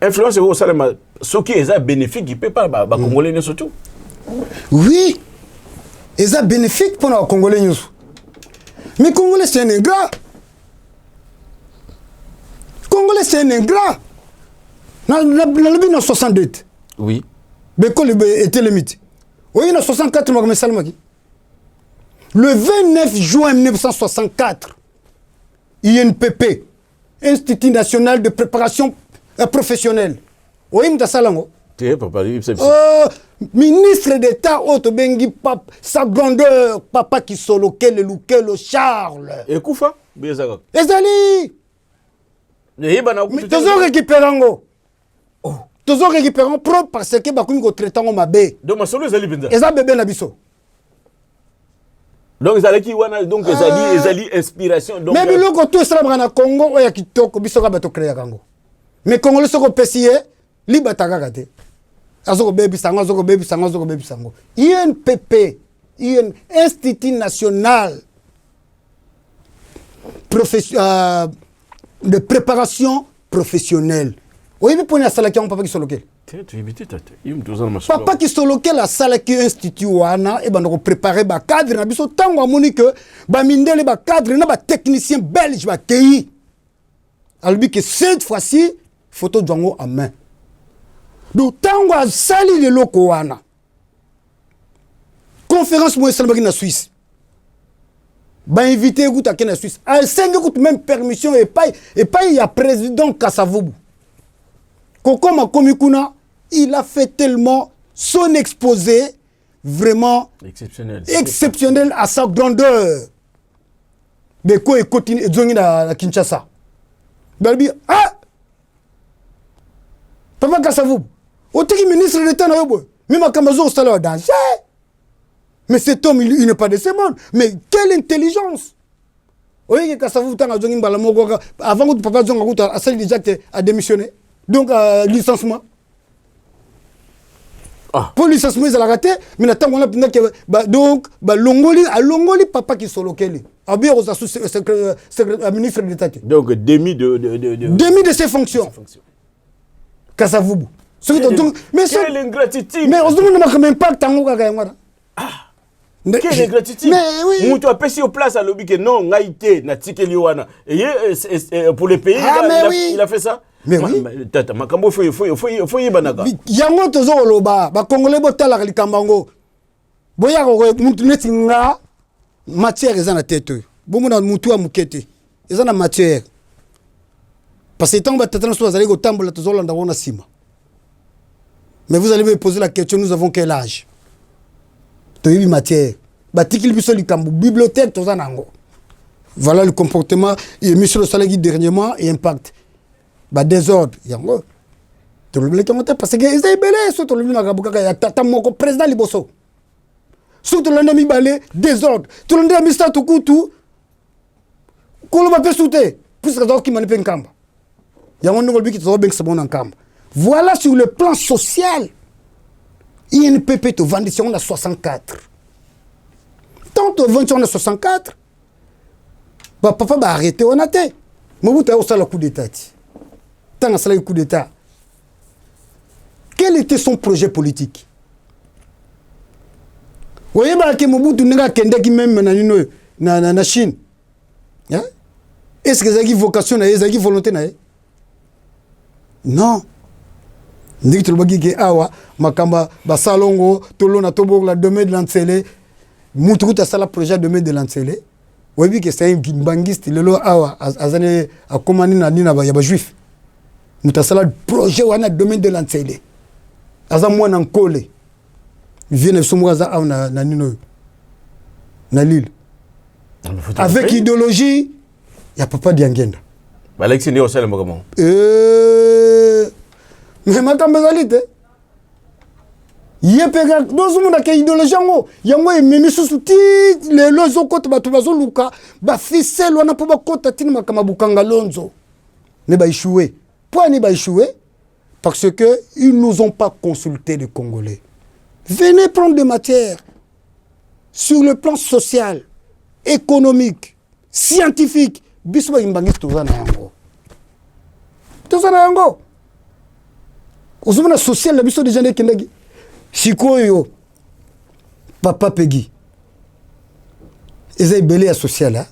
B: influence au salama ce qui est bénéfique il peut pas ba congolais surtout.
C: Oui. Et ça bénéfique pour les Congolais. Mais Congolais, c'est un ingrat. Congolais, c'est un ingrat. Dans le 62.
B: Oui.
C: Mais quand était le mythe. Oui, en 64, le 29 juin 1964, INPP, Institut National de Préparation Professionnelle. Oui, mais ça, ministre d'État Otobengi Pape, sa grandeur, papa qui solo le Loukelo Charles.
B: Et Koufa Bezaka.
C: Ezali. Toujours récupérant. Toujours récupérant propre parce que Bakoumi ko traitant ma bé.
B: Donc ma solo ezali benza.
C: Eza bébé na biso.
B: Donc ezali ki wana donc ezali inspiration donc.
C: Mais biloko tout ça na Congo oya kitoko biso ka bato créer kango. Mais Congolais soko pesier libataka kate. Azoko baby sango, azoko baby sango, azoko baby sango. INPP, Institut National de Préparation Professionnelle. Oui, mais pour la salle qui a un papa qui sont locaux. Papa qui sont locaux, la salle qui est institut wana et ben donc préparer ba cadre na biso tango amoni que ba mindele ba cadre na ba technicien belge ba pays. Albi que cette fois-ci photo django en main. Donc tango a sali le loko wana. Conférence moi salbaki na Suisse. Ba invité gout à na Suisse. A 5 gout même permission et pas il y a président Kasavubu. Kokoma Komikuna, il a fait tellement son exposé vraiment exceptionnel à sa grandeur. Mais quoi il continue à Kinshasa. Balbi ah Papa Kassavou, autant que ministre de l'État, même à Kamazo, c'est là danger. Mais cet homme, il n'est pas de ce monde. Mais quelle intelligence! Oui, Kassavou, avant que Papa Zonga a démissionné. Donc, licenciement.
B: Ah.
C: Pour licenciement, ils ont raté, mais attends, on a donc, longoli, papa qui sont localisés. Abi, on a ministre d'État.
B: Donc, demi
C: de ses fonctions. Kassavoubou.
B: Mais quelle ingratitude.
C: Mais on se demande même pas que tango kaka.
B: Quelle ingratitude.
C: Mais oui.
B: Moutou a passé au place à l'objet que non, ngaïté, na tikeliwana. Et pour les pays, il a fait ça.
C: Mais oui.
B: Tata, makambo faut yibanaga.
C: Yango tozo loba, ba congolais botala likambango. Boya ko mutu neti nga matière eza na tête. Bomo na mutu a mukete. Eza na matière. Parce que tant ba tata so azali ko tambola tozo landa wona sima. Mais vous allez me poser la question, nous avons quel âge? Toyebi matière. Ba tikili biso likambo bibliothèque toza nango. Voilà le comportement et monsieur le Salégui dernièrement et impact. Bah désordre yango to le blé parce que ils ont belé surtout le nagabuka ya tata moko président liboso surtout le nami balé désordre tout le monde a mis ça tout kutu ko ba pesute puisque ça qui manipule nkamba yango ngol biki to ben sabon nkamba. Voilà sur le plan social INPP to vendre on a 64 tant to vendre on a 64 bah papa va arrêter on a té Mobutu a aussi le coup d'état. Tant à cela le coup d'état. Quel était son projet politique? Vous voyez que Mobutu n'a qu'un qui même na Chine. Est-ce que c'est une vocation, est-ce une volonté? Non. Ndi to bagi ke awa makamba basalongo tolo na tobo la domaine de l'Antsele mutu ta sala projet domaine de l'Antsele. Vous voyez que c'est un bangiste lelo awa azane akomani na nina ba juif. Mutasala projet wana domaine de l'Antsele. Aza mwana nkole. Vienne soumwaza awa na nino na Lille. Avec idéologie, il y a papa Diangenda.
B: Alexis Ndi osala mbokamo.
C: Mais matambazalite. Yepega dozo mona ke idéologie yango ememi susu ti le lozo kota batu bazoluka ba ficelle wana po ba kota tini makama bukanga lonzo. Ne ba échouer. Pourquoi ne ba échouer? Parce que ils nous ont pas consulté les Congolais. Venez prendre des matières sur le plan social, économique, scientifique. Biswa imbangis tozana yango. Tozana yango. Ozomana social la biso déjà ne kendagi. Sikoyo papa Peggy. Eza belé social là.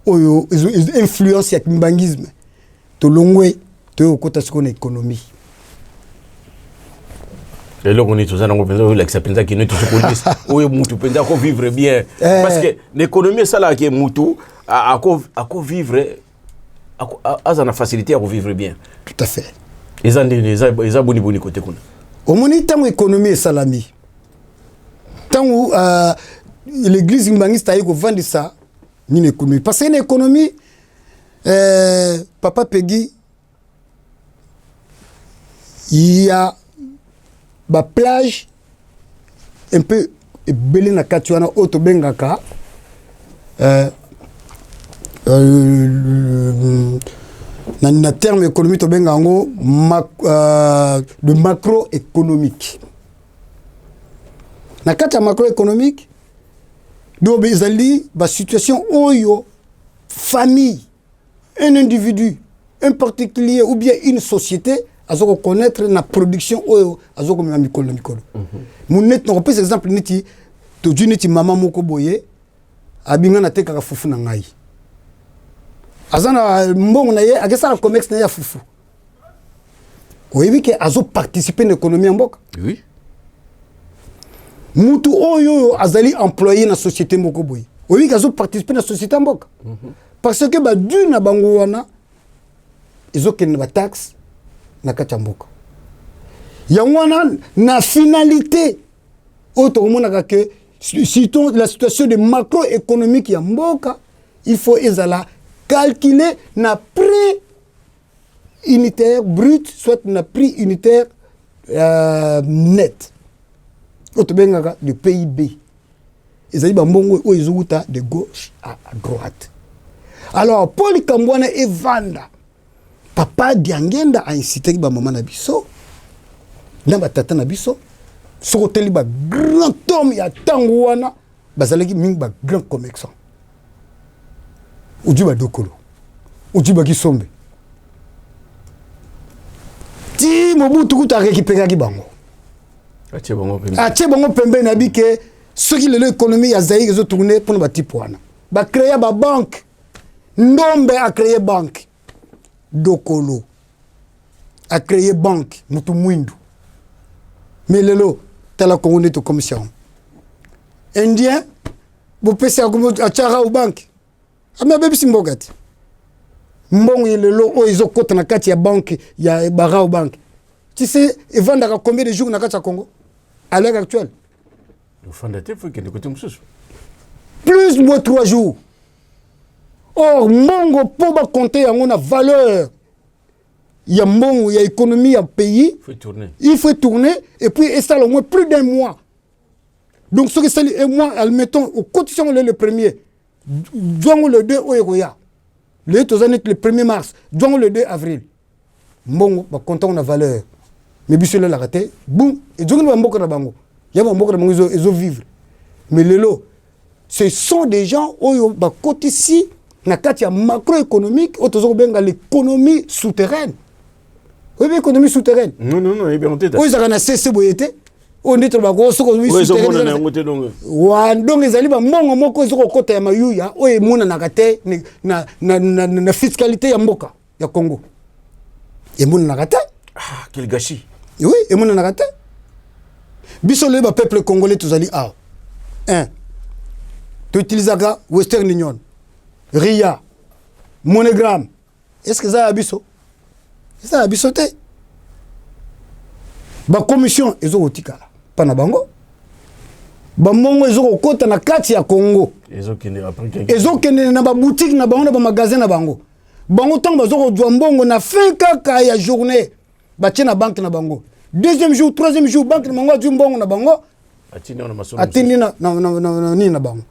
C: Oyo influence ya kimbangisme. To longwe to kota sikona économie.
B: Et là on est tous en train l'accepter qui ne toujours connaissent. Oyo mutu penza ko vivre bien parce que l'économie ça là qui est mutu à vivre à ça na facilité à vivre bien.
C: Tout à fait.
B: Ils ont boni côté kuna.
C: Au moment où l'économie est salami, tant où l'église imbangiste a eu vendre ça, ni l'économie. Parce que l'économie, papa Peggy, il y a la plage un peu belé na katuana auto bengaka. Dans terme économique, de macroéconomique. Dans le macroéconomique, donc ils ont la situation où famille, un individu, un particulier ou bien une société, à connaître la production où à mon net non pas exemple niti to juniti maman moko boye abinga na teka fufu na ngai. Azana mbongo na ye akesa la comex na ya fufu. Oui que azo participer à l'économie en mboka.
B: Oui.
C: Mutu oyo azali employé na société moko boy. Oui que azo participer na société en mboka. Parce que ba du na bango wana izo ken ba taxe na kati mboka. Yangwana na finalité auto mona que citons la situation de macroéconomique ya mboka, il faut ezala calculer na prix unitaire brut, soit na prix unitaire net. Autobengaka de PIB. Ezali bambongo o ezuta de gauche à droite. Alors Paul Kambwana et Vanda Papa Diangenda a incité ba maman na biso. Na ba tata na biso. Soko teli ba grand homme ya tango wana bazalaki mingi ba grand commerçant. Uji ba dokolo. Uji ba kisombe. Ti Mobutu kuta récupérer ki bango. Atie bango pembe na bike ceux qui l'économie ya Zaïre zo tourner pour ba type wana. Ba créer ba banque. Ndombe a créé banque. Dokolo a créé banque mutu mwindu. Mais lelo tala Congo to commission. Indien bo pesa a chara au banque. Ama bebi simbogati. Mbongo lelo o izo kota na kati ya banque ya bara au banque. Tu sais, ils vendent à combien de jours na kati ya Congo à l'heure actuelle?
B: Le fondateur faut qu'il écoute monsieur.
C: Plus de 3 jours. Or, Mongo, pour compter en a valeur, il y a Mongo, il y a économie, il y a pays. Il faut tourner. Et puis, il s'est au moins plus d'un mois. Donc, ce que c'est, et moi, admettons, au quotidien, le premier, le 2 Oeroya. Le 1er mars, le 2 avril. Mongo, va compter en a valeur. Mais puis, l'a raté. Boum. Et donc, il y a un Mongo, ils ont vivre. Mais le lot, ce sont des gens qui ont côté ici. Na kati ya macroéconomique, l'économie souterraine. Oui, l'économie souterraine.
B: Non, il est bien en tête.
C: Oui, ça a cessé boyete. On dit que l'économie souterraine. Donc, les alibas, mon moko, ils ont côté ya mayuya, ou ils mona nakate, na fiscalité ya mboka, ya Congo. Et mona nakate.
B: Ah, quel gâchis.
C: Oui, et mona nakate. Biso le peuple congolais, tous allés, ah. 1. Tu utilises Western Union. RIA, MoneyGram. Est-ce que ça a biso? Ça a bisoté. La commission, ils ont otika. Pas na bango. Ba mongo, ils ont kota na kati ya Congo. Ils ont kene na ba boutique na bango, na ba magasin na bango. Bango tang ba zoko douambongo na fin kaka ya journée. Ba tient na banque na bango. Deuxième jour, troisième jour, banque na bango douambongo na bango. Atini na bango.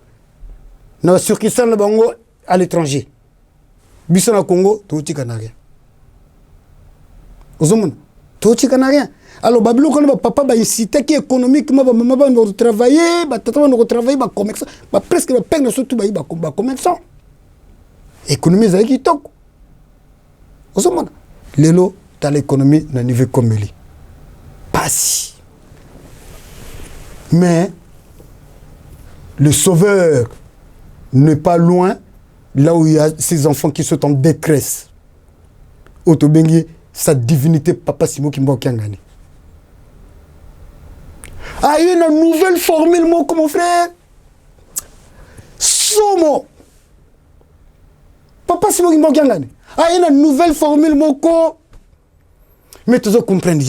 C: Na surkissan na bango à l'étranger. Biso na Congo, tout na rien. Ozomon, tout na rien. Alors babilo quand papa ba incité qui économiquement ba maman va travailler, ba tata va travailler, ba commerçant, ba presque ba peine surtout ba commerçant. Économie za ki tok. Ozomon, lelo ta l'économie na niveau comme lui. Pas si. Mais le sauveur n'est pas loin. Là où il y a ces enfants qui sont en détresse. Otobengi, sa divinité, Papa Simo Kimbo Kiangani. Ah, il y a une nouvelle formule, mon frère. Somo. Papa Simo Kimbo Kiangani. Ah, il y a une nouvelle formule, mon co. Mais tu dois comprendre,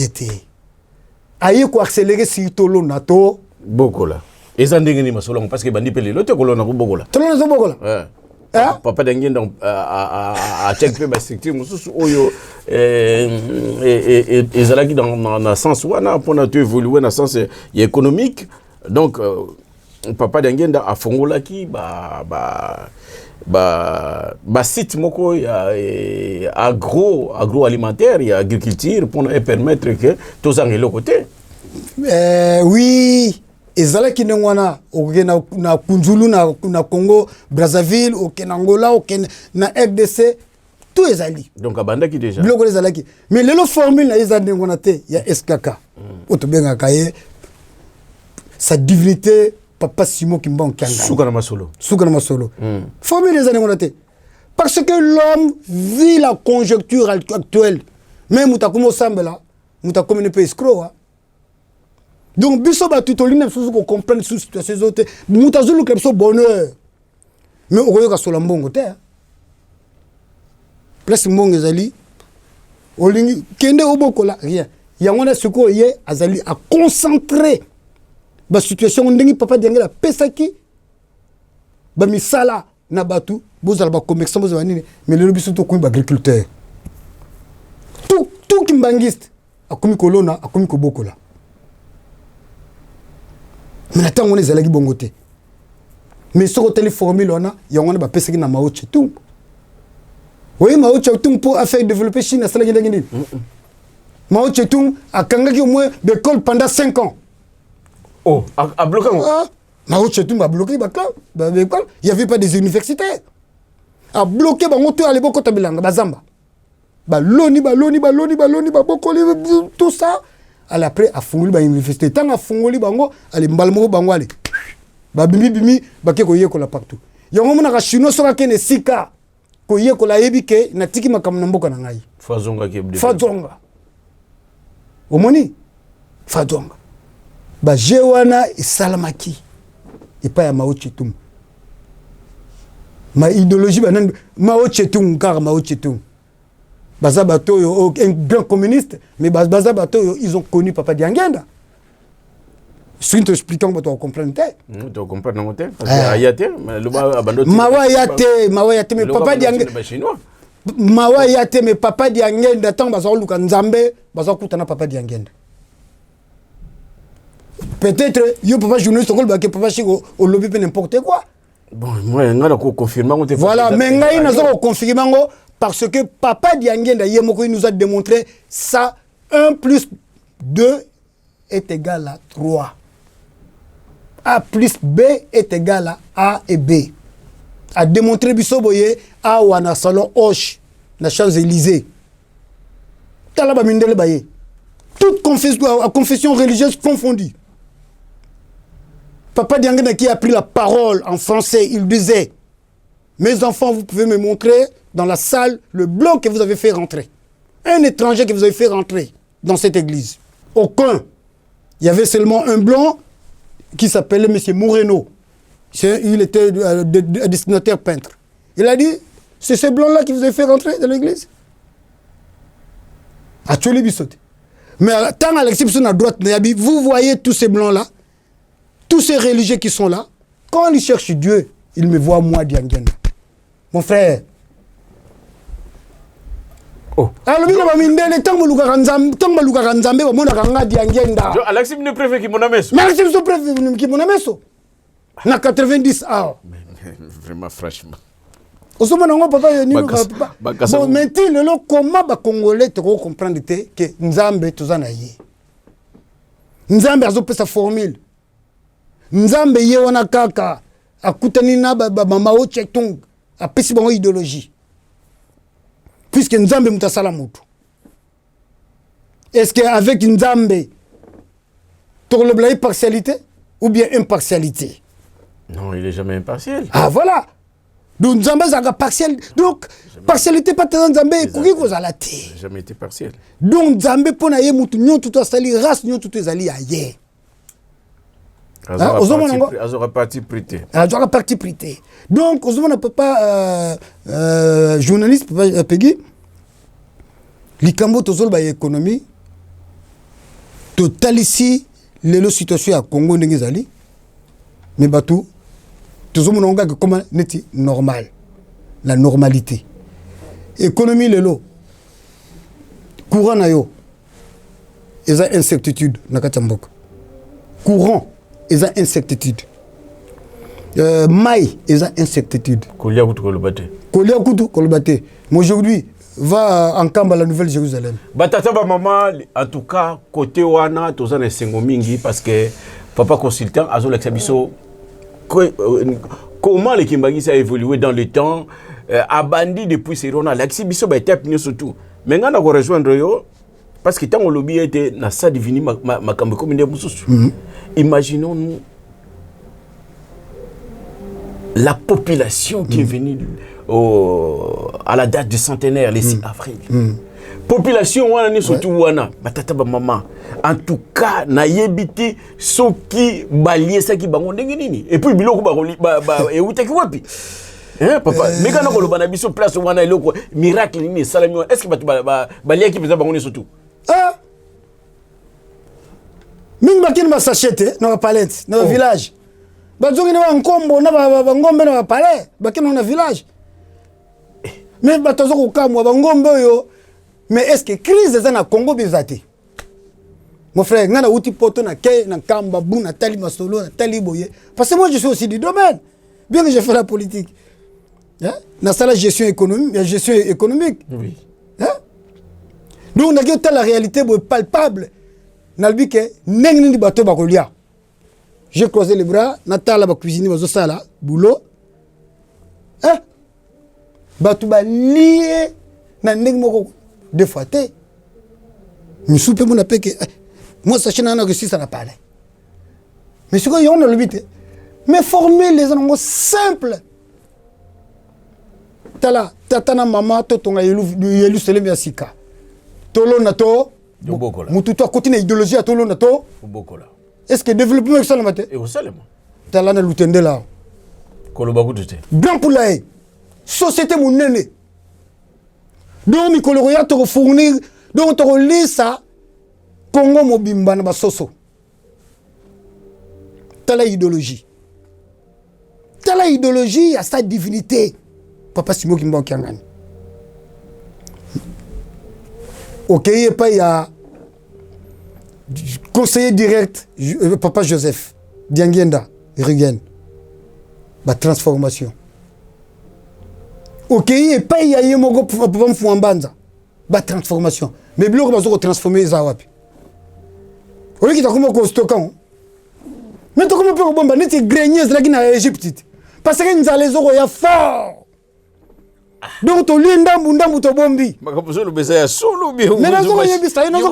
C: ah, il y a quoi accélérer si tu l'as nato.
B: Beaucoup là. Et ça n'est pas seulement parce que bandi pelé l'autre colonne beaucoup là.
C: Tu l'as beaucoup là.
B: Papa Dengue donc a check pe structure mususu oyo et zalaki dans sens wana pour na évoluer dans sens économique donc Papa Dengue a fongolaki ba site moko ya agroalimentaire et agriculture pour permettre que tous en le côté.
C: Oui. Ezalaki nengwana na Kunjulu na Congo Brazzaville au Angola au na RDC tout ezali
B: donc abanda ki déjà
C: biloko ezalaki mais lelo formule na ezali nengwana te ya SKK otobenga kaye sa divinité Papa Simo Kimbo Kiangani
B: suka na masolo
C: formule ezali nengwana te parce que l'homme vit la conjoncture actuelle même mutakumo sambela mutakumo ne peut escroc. Donc, biso ba tutolina biso ko comprendre sous situation zote. Mutazulu ke biso bonheur. Mais okoyo ka sola mbongo te. Place mbongo ezali olingi kende obokola rien. Yangona siko ye azali a concentrer ba situation ndingi Papa Diangela pesaki ba misala na batu bozala ba commerçant bozala nini mais le biso to ko ba agriculteur. Tout kimbangiste akomi kolona akomi kobokola. Mais attends, on est allé bongoté. Mais sur le formule, on a pesé na maoche tout. Oui, Mao Tse-tung pour faire développer Chine, c'est là qu'il Mao Tse-tung a kangaki au moins d'école pendant 5 ans.
B: Oh, à bloquer.
C: Mao Tse-tung a bloqué l'école. Il n'y avait pas des universités. A bloqué tout à l'époque de Bazamba. Baloni, tout ça. Après, a fongoli l'université. Tant a fongoli bango, allez, mbalmo bango, allez. Bimi, bake ko yekola partout. Yango mona ka chinois soka kene sika. Ko yekola yebike, na tiki makam na mboka na ngai.
B: Fazonga kebde.
C: Fazonga. Omoni? Fazonga. Jewana isalamaki. Et pas ya Mao Tse-tung. Ma idéologie, Mao Tse-tung, car Mao Tse-tung. Bazabato, un grand communiste, mais Bazabato, ils ont connu Papa Diangenda. Si tu expliques, tu vas comprendre.
B: Tu vas comprendre.
C: Mawa Yate, mais Papa Diangenda. Mawa Yate, mais Papa Diangenda, tant Bazar Luka Nzambe, Bazar Koutana Papa Diangenda. Peut-être, il y a Papa journaliste, Papa Chigo, au lobby, n'importe quoi.
B: Bon, moi, je vais confirmer.
C: Voilà, mais je vais confirmer parce que Papa Diangenda, il nous a démontré ça, 1 plus 2 est égal à 3. A plus B est égal à A et B. A démontré Bissoboye A ou à salon Hoche, la Champs-Élysées. Toute confession religieuse confondue. Papa Diangenda qui a pris la parole en français, il disait: mes enfants, vous pouvez me montrer dans la salle le blanc que vous avez fait rentrer. Un étranger que vous avez fait rentrer dans cette église. Aucun. Il y avait seulement un blanc qui s'appelait M. Moreno. Il était destinataire peintre. Il a dit: c'est ce blanc-là qui vous avez fait rentrer dans l'église. À Tcholi Bissote. Mais tant Alexis Bisson à droite, vous voyez tous ces blancs-là, tous ces religieux qui sont là, quand ils cherchent Dieu, ils me voient moi, Diangenda. Mon frère.
B: Oh.
C: Alors,
B: Alexis ne préfère qu'il m'en amène.
C: Mais Alexis ne préfère qu'il m'en amène. Na 90 ans.
B: Vraiment, franchement.
C: Bon, maintenant, comment les Congolais te comprendre que Nzambe est tous en aïe. Nzambe a sa formule. Nzambe ye wana kaka. Akutani na Mao Tse-tung. A pesi bango idéologie. Puisque Nzambe mutasala mutu. Est-ce qu'avec Nzambe, tu as une partialité ou bien impartialité?
B: Non, il n'est jamais impartial.
C: Ah voilà. Donc Nzambe est partiel. Donc, partialité pas tant Nzambe, il n'a
B: jamais été partiel.
C: Donc Nzambe, pour naïe mutu, nyon tout a sali, race, nyon tout est sali aïe.
B: Azora parti prêté.
C: Azora parti prêté. Donc, on ne peut pas, journaliste, Peggy, Likambo tozol ba économie, total ici, les situations à Congo n'engizali, mais batou, tozol mononga que comment neti normal, la normalité. Économie lelo, courant na yo, eza incertitude nakatambok. Courant, eza incertitude. Maï, eza incertitude.
B: Kolia kutu kolobate.
C: Kolia kutu kolobate. Mais aujourd'hui, va en Kamba, la Nouvelle-Jérusalem.
B: Batata ba maman, en tout cas, côté wana, tozan na sengo mingi parce que papa consultant azo l'exabiso comment le Kimbangisi a évolué dans le temps, abandi depuis Serona, l'exabiso ba été appuyé surtout. Mais ngana ko rejoindre yo parce que tant on lobby était na sa divini makambo comme des mususu. Imaginons-nous la population qui est venue à la date du centenaire, les 6 avril. Population wana ni surtout wana batata ba maman. En tout cas, na yebiti soki balié ça qui bango ndenge nini. Et puis biloko ba e utaki wapi. Hein papa, mais quand on le bana biso place wana eloko miracle ni salami. Est-ce que balié qui faisait bango ni surtout?
C: Ah. Mingi bakini ba sachete na palette, na village. Bazongi na nkombo na ba ngombe na palais, bakini na village. Mais batazo ko kamwa ba ngombe yo. Mais est-ce que crise est na Congo bizate? Mon frère, ngana uti poto na ke na kamba bu na tali masolo na tali boye. Parce que moi je suis aussi du domaine. Bien que j'ai fait la politique. Hein? Dans ça, la gestion économique.
B: Oui.
C: Hein? Donc, on a la réalité palpable. Nalbi ke neng ni bateau bakolia. J'ai croisé les bras, Natala ba cuisiner bazo sala, boulot. Hein? Bateau ba lié na neng moko deux fois té. Mais soupe mon appel que moi ça chena na que si ça n'a pas. Mais ce qu'on y a on a le but. Mais former les gens simple. Tala tatana mama to tonga yelu selem ya sika. Tolo na to mutu to continue idéologie à tolo na to. Est-ce que développement est ça le matin?
B: Et au salem.
C: Tala na lutende là.
B: Koloba kutete.
C: Grand poulailler. Société mon nene. Donc mi koloroya to fournir donc to lisa Congo mobimba na basoso. Tala idéologie. Tala idéologie à sa divinité. Papa Simo Kimba Kiangani. Ok, et pas il y a conseiller direct Papa Joseph Diangenda Rugen. La transformation. Ok, et pas il y a Yemogo Papa Mfouambanza. La transformation. Mais bien on va transformer les Arabes. On dit qu'il y a comme un stockant. Mais tu comment peut bomba n'était grenier là qui na Égypte. Parce que nous allons les fort. Donc to linda mbundambu to bombi.
B: Makapuzo lubeza ya solo bi.
C: Mais nazo ko yebisa nazo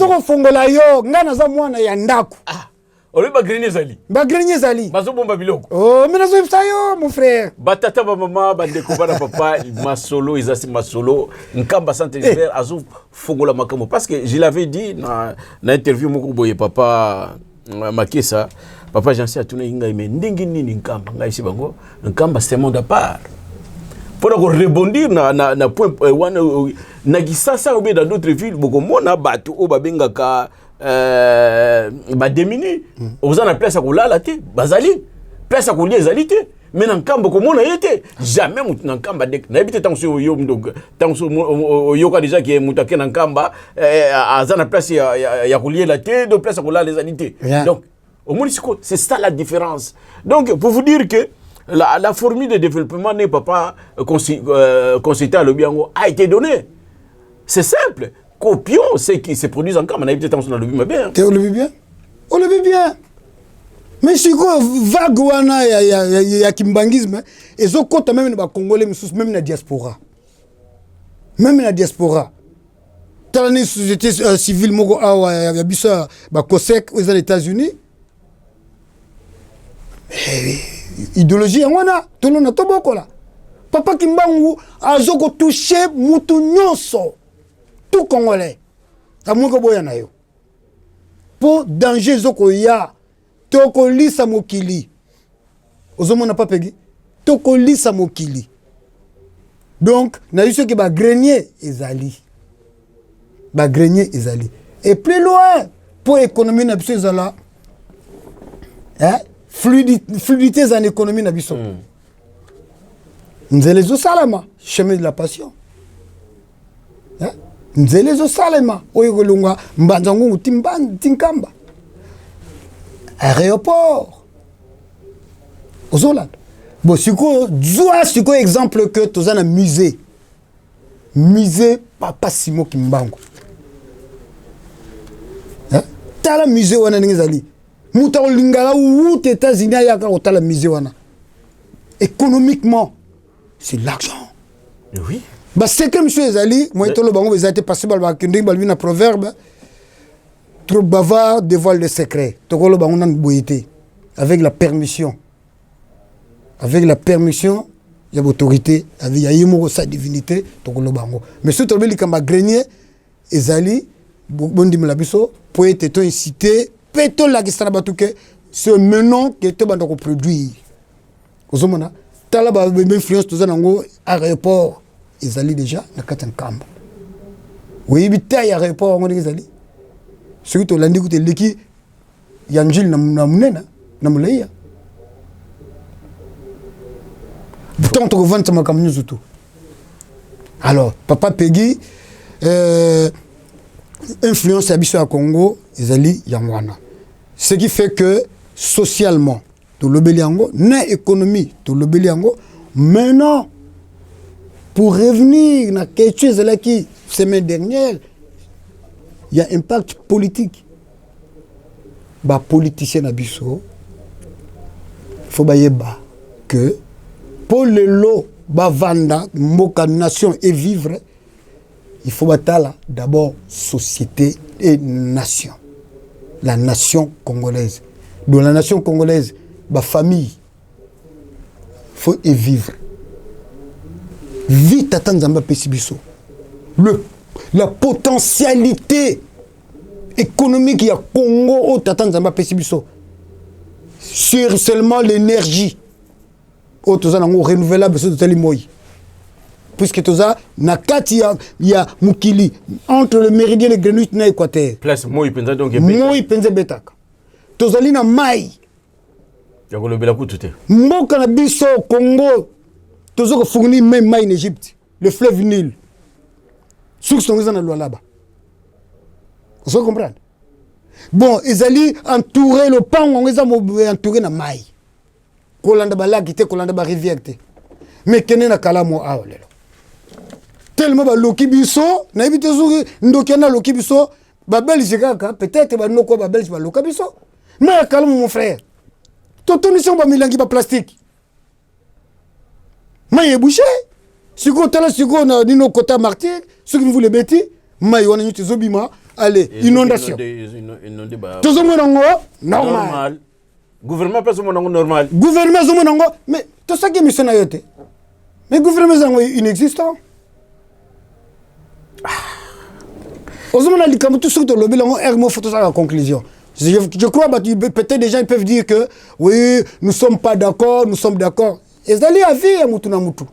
C: ko fongola yo ngana za mwana ya ndako.
B: Ah. Oli ba grenier zali.
C: Ba grenier zali.
B: Mazo bomba biloko.
C: Oh, mais nazo yebisa yo mon frère.
B: Batata ba mama ba ndeko bana papa masolo izasi masolo nkamba santé hiver azu fongola makamo parce que je l'avais dit na interview moko boye papa Makesa papa Jean-Sia tuna inga ime ndingi nini nkamba ngai sibango nkamba c'est monde à part. Pour rebondir na point wana na gisasa ou bien dans d'autres villes beaucoup mona batu o babengaka ba démini oza na place ko lala te bazali place ko lia ezali te mais na nkambo ko mona yete jamais mutu na nkamba de na habite tension yo mdog tension yo ka déjà qui mutake na nkamba aza na place ya ko lia la te de place ko lala ezali te donc au moins c'est ça la différence. Donc pour vous dire que la formule de développement n'est pas consultée à l'Obiango a été donnée. C'est simple. Copions ce qui se produit encore. On a peut-être dans le bien.
C: On le vit bien. On le vit bien. Mais si quoi vague wana ya kimbangisme et zo compte même les Congolais même la diaspora. Même la diaspora. Dans la société civile moko awa ya bisa ba COSEC aux États-Unis. Idéologie wana tolo na toboko la papa Kimbangu azoko toucher mutu nyonso tout congolais amuko boya na yo po danger zoko ya toko lisa mokili ozomona pas pegi toko lisa mokili donc na yuso ke ba grenier ezali et plus loin pour économie na biso ezala hein fluidité en économie na biso. Nzelezo salama, chemin de la passion. Hein? Nzelezo salama, oyegolunga mbanzangu tinkamba. Aéroport. Ozola. Bon, siko exemple que tozana musée. Musée Papa Simo Kimbangu. Hein? Tala musée wana ngezali. Muta olingala ou États-Unis ya ka otala musée wana. Économiquement, c'est l'argent.
B: Oui.
C: Bah c'est comme monsieur Ezali, moi tolo bango bezate passé bal ba kindi bal na proverbe trop bavard dévoile le secret. Tokolo bango nan boyité avec la permission. Avec la permission, il y a l'autorité, avec yimo sa divinité, tokolo bango. Mais ce tolo likamba grenier Ezali bondi melabiso poète to incité peto la kisana batuke ce menon que te bando produire. Ozomona tala ba influence to zanango aéroport ezali déjà na katankamba. Oui bita ya aéroport ngoni ezali. Ce to landi ko te leki yanjil na munena na muleya. Tant to vendre ma kamnu zutu. Alors papa Peggy influence abiso à Congo ezali yangwana. Ce qui fait que socialement to lobeliango na économie to lobeliango Maintenant, pour revenir à quelque chose là qui, semaine dernière, il y a un impact politique. Les politiciens Nabiso, il faut que pour le lot, vanda, moka nation et vivre, il faut d'abord société et nation. La nation congolaise. Dans la nation congolaise, famille, il faut y vivre. Vite attendre Pessibiso. La potentialité économique il y a Congo au Tatanzamba Pessibiso. Sur seulement l'énergie. Au Tozanango renouvelable sur Telimoy. Puisque Toza, Nakati, il y a Mukili, entre le méridien et le Greenwich na Équateur.
B: Place Moi Penza donc
C: Moi Penza Betaka. Tozalina Mai.
B: Yagolo Belakou tout est.
C: Mboka na biso Congo. Tozo fournit même Mai en Égypte. Le fleuve Nil. Sous ce qu'on a loi là-bas. Vous comprenez? Bon, ils allaient entourer le pan, on les a entouré na Mai. Kolanda ba qui te kolanda ba rivière te. Mais kene na kala mo a lelo. Tellement ba loki biso, na ibite zuri ndokena loki biso, ba belge kaka, peut-être ba noko ba belge ba loka biso. Mais kala mon frère. Toto ni ba milangi ba plastique. Mais bouché. Si vous avez un quota martyr, ceux qui voulaient bêter, mais on a une zobima, allez, inondation. Tout le monde normal.
B: Gouvernement pas normal.
C: Gouvernement mais tout ça qui est mission ayote. Mais gouvernement est inexistant. Ozomona likamu tout ce que le bilan ermo photo ça la conclusion. Je crois peut-être des gens peuvent dire que oui, nous sommes pas d'accord, nous sommes d'accord. Et allez à vie à Moutouna Moutou.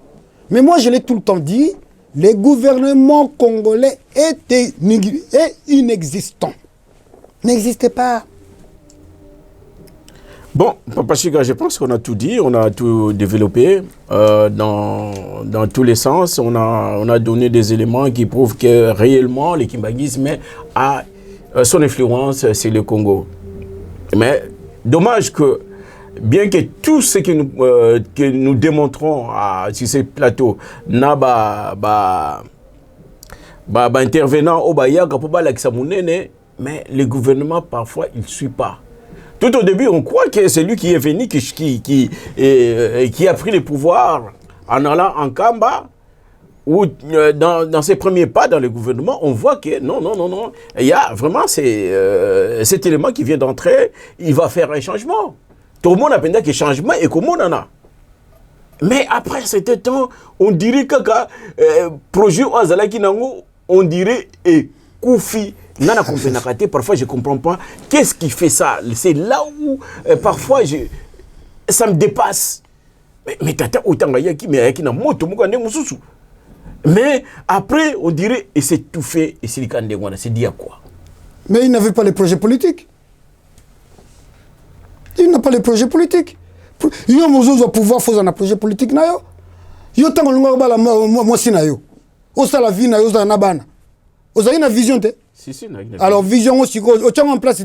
C: Mais moi, je l'ai tout le temps dit, le gouvernement congolais est inexistant. N'existait pas.
B: Bon, Papa Chiga, je pense qu'on a tout dit, on a tout développé dans tous les sens. On a donné des éléments qui prouvent que réellement, le kimbangisme a son influence sur le Congo. Mais dommage que, bien que tout ce que nous démontrons sur ces plateaux, intervenant au Bayaga pour mais le gouvernement parfois il ne suit pas. Tout au début, on croit que c'est lui qui est venu, qui a pris le pouvoir en allant en Kamba, ou dans ses premiers pas dans le gouvernement, on voit que non. Il y a vraiment cet élément qui vient d'entrer, il va faire un changement. Tout le monde a pensé que changement et comment on en a. Mais après cet temps, on dirait que projet Oazalaki Nango, on dirait et Koufi. Parfois je ne comprends pas. Qu'est-ce qui fait ça? C'est là où parfois ça me dépasse. Mais tata autant mais mais après on dirait et c'est tout fait et c'est dit à quoi?
C: Mais il n'avait pas les projets politiques. Il n'a pas les projets politiques. Il y a un pouvoir faire un projet politique. Il y a un vie une vision. Alors, vision aussi, en place.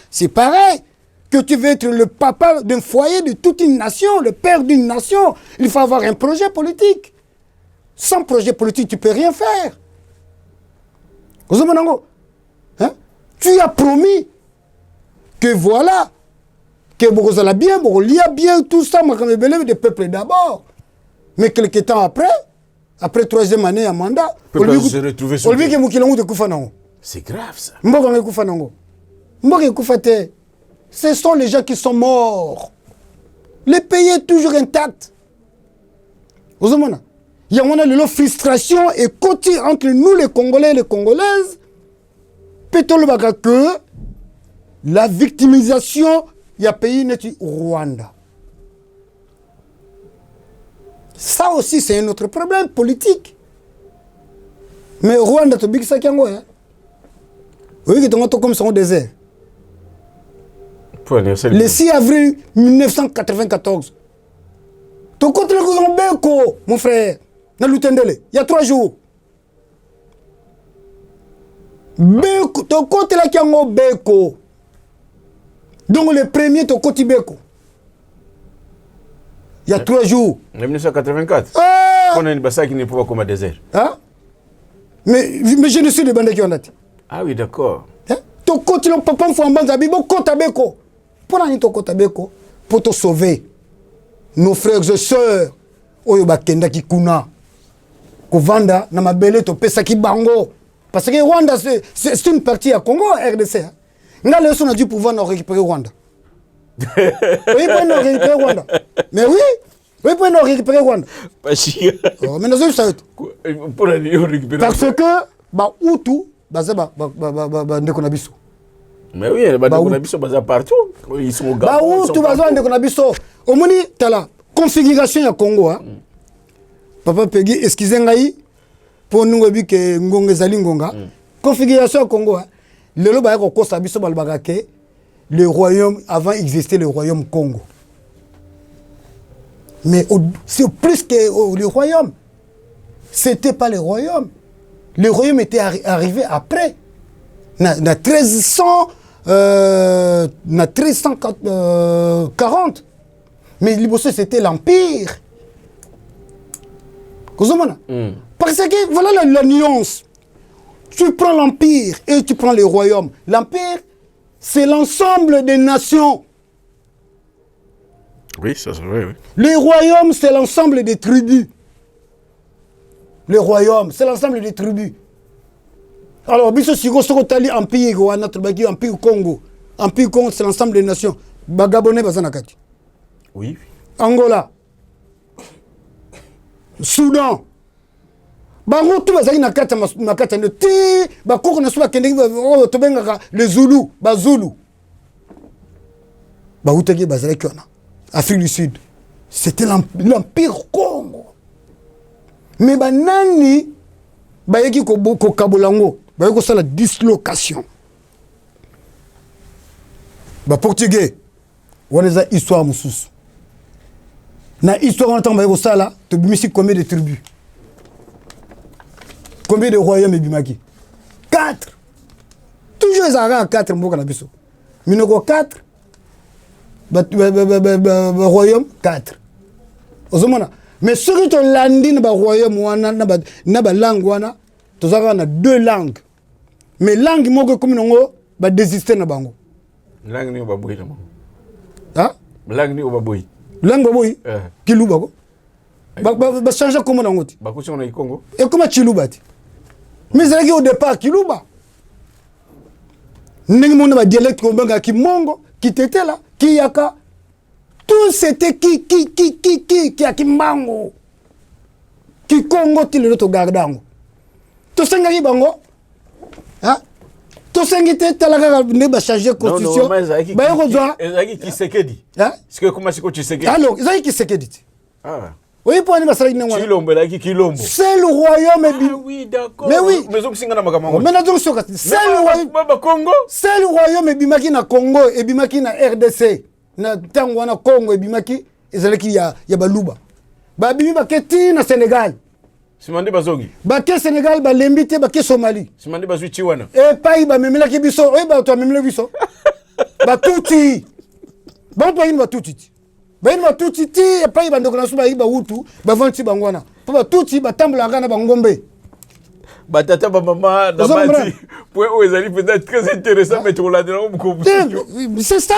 C: C'est pareil que tu veux être le papa d'un foyer de toute une nation, le père d'une nation. Il faut avoir un projet politique. Sans projet politique, tu ne peux rien faire. Hein? Tu as promis que voilà, que vous allez bien, vous liez bien tout ça, des peuples d'abord. Mais quelques temps après 3e année à mandat,
B: c'est grave ça.
C: Ce sont les gens qui sont morts. Le pays est toujours intact. Il y a une frustration et côté entre nous les Congolais et les Congolaises. Peut-être que la victimisation, il y a un pays Rwanda. Ça aussi, c'est un autre problème politique. Mais Rwanda, tu sais qu'il y a oui, tu as comme son désert. Le 6 avril 1994. Tu as contre le Beko, mon frère, dans l'Utendele, il y a 3 jours. Beko, tu as contre le Beko. Donc le premier, tu as contre Beko. Il y a 3 jours.
B: En 1984.
C: Ah!
B: On a une bassa qui n'est pas comme un désert.
C: Hein? Mais je ne suis de bande qui ont été.
B: Ah oui, d'accord.
C: Hein? Ton côté, le papa, faut en bande, bon, côte à béco. Pour aller ton côte à béco, pour te sauver. Nos frères et sœurs, oyo bakenda ki kuna. Kovanda, na mabele to pesa ki bango. Parce que Rwanda, c'est une partie à Congo, RDC. Hein? Nga le son a dû pouvoir nous récupérer Rwanda. Oui, pour nous récupérer Rwanda. Mais oui, oui, pour nous récupérer Rwanda. Oh, mais nous avons ça.
B: Pour aller récupérer.
C: Parce que, bah, Hutu, bah, c'est bah, Ndekonabiso.
B: Mais oui, les Ndekonabiso, bah, partout. Ils sont au Gabon.
C: Bah, Hutu, bah, Ndekonabiso. Au moni, t'as la configuration à Congo, hein. Papa Peggy, excusez-moi, pour nous, que Ngonga Zali Ngonga. Configuration à Congo, hein. Le loba est au Costa Biso Balbagake. Le royaume, avant existait le royaume Congo. Mais c'est plus que le royaume. C'était pas le royaume. Le royaume était arrivé après. Na 1340. Mais Liboso, c'était l'Empire. Parce que voilà la nuance. Tu prends l'Empire et tu prends le royaume. L'Empire, c'est l'ensemble des nations.
B: Oui, ça c'est vrai, oui.
C: Le royaume, c'est l'ensemble des tribus. Le royaume, c'est l'ensemble des tribus. Alors, biso siko soko tali empire wana tobaki empire Congo. Empire Congo, c'est l'ensemble des nations. Bagabonais bazana kati.
B: Oui.
C: Angola. Soudan. Bango tout bazaki na kati no ti bakoko na suba kende tobenga les Zoulous, Bazulu. Ba utaki bazaki wana. Afrique du Sud. C'était l'empire Congo. Mais banani bayeki ko kabolango, bayeko ça la dislocation. Ba portugais wana histoire mususu. Na histoire en temps bayeko ça là, to bimisi combien de tribus? Combien de royaumes et bimaki? 4. Toujours les Arabes 4 mboka na biso. Minoko 4. Royaume 4. Ozomona. Mais ceux qui ont landé dans le royaume wana na ba langue wana, tozaka na 2 langues. Mais langue moko comme nongo ba désister na bango.
B: Langue ni ba boy na mo.
C: Hein?
B: Langue ni ba boy.
C: Langue ba boy. Kiluba ko. Ba changer comment nango ti.
B: Ba ko na Congo.
C: Et comment Chiluba ti? Mais c'est au départ Kiluba. Ndenge mona ba dialecte ko banga ki mongo, ki tete là, ki yaka. Tout c'était qui a qui mango. Qui Congo ti le to gardango. To sengaki bango. Hein? To sengite talaka ne ba changer constitution. Ba yoko zo.
B: Ezaki Kisekedi.
C: Hein?
B: Est-ce que comment c'est que Kisekedi?
C: Alors, ezaki Kisekedi.
B: Ah.
C: Oui, pour aller basala ina wana.
B: Kilombo là qui Kilombo.
C: C'est le royaume
B: Ah oui, d'accord.
C: Mais oui.
B: Mais donc singa na makambo.
C: Mais donc c'est le royaume.
B: Baba Congo.
C: C'est le royaume ebimaki na Congo, ebimaki na RDC. Na tango wana Congo ebimaki ezalaki ya baluba. Ba bimi baketi na Sénégal.
B: Simande bazongi.
C: Baké Sénégal ba lembité baké Somalie.
B: Simande bazwi chiwana.
C: Et pas ba memelaki biso, ba to memelaki biso. Ba tuti. Ba to ba tuti. Ba tuti et pas ba ndoko na suba ba hutu, ba vanti bangwana. Ba tuti ba tambla ngana ba ngombe.
B: Batata ba maman na bati. Point où ezali peut-être très intéressant mais tu l'as dit beaucoup.
C: C'est ça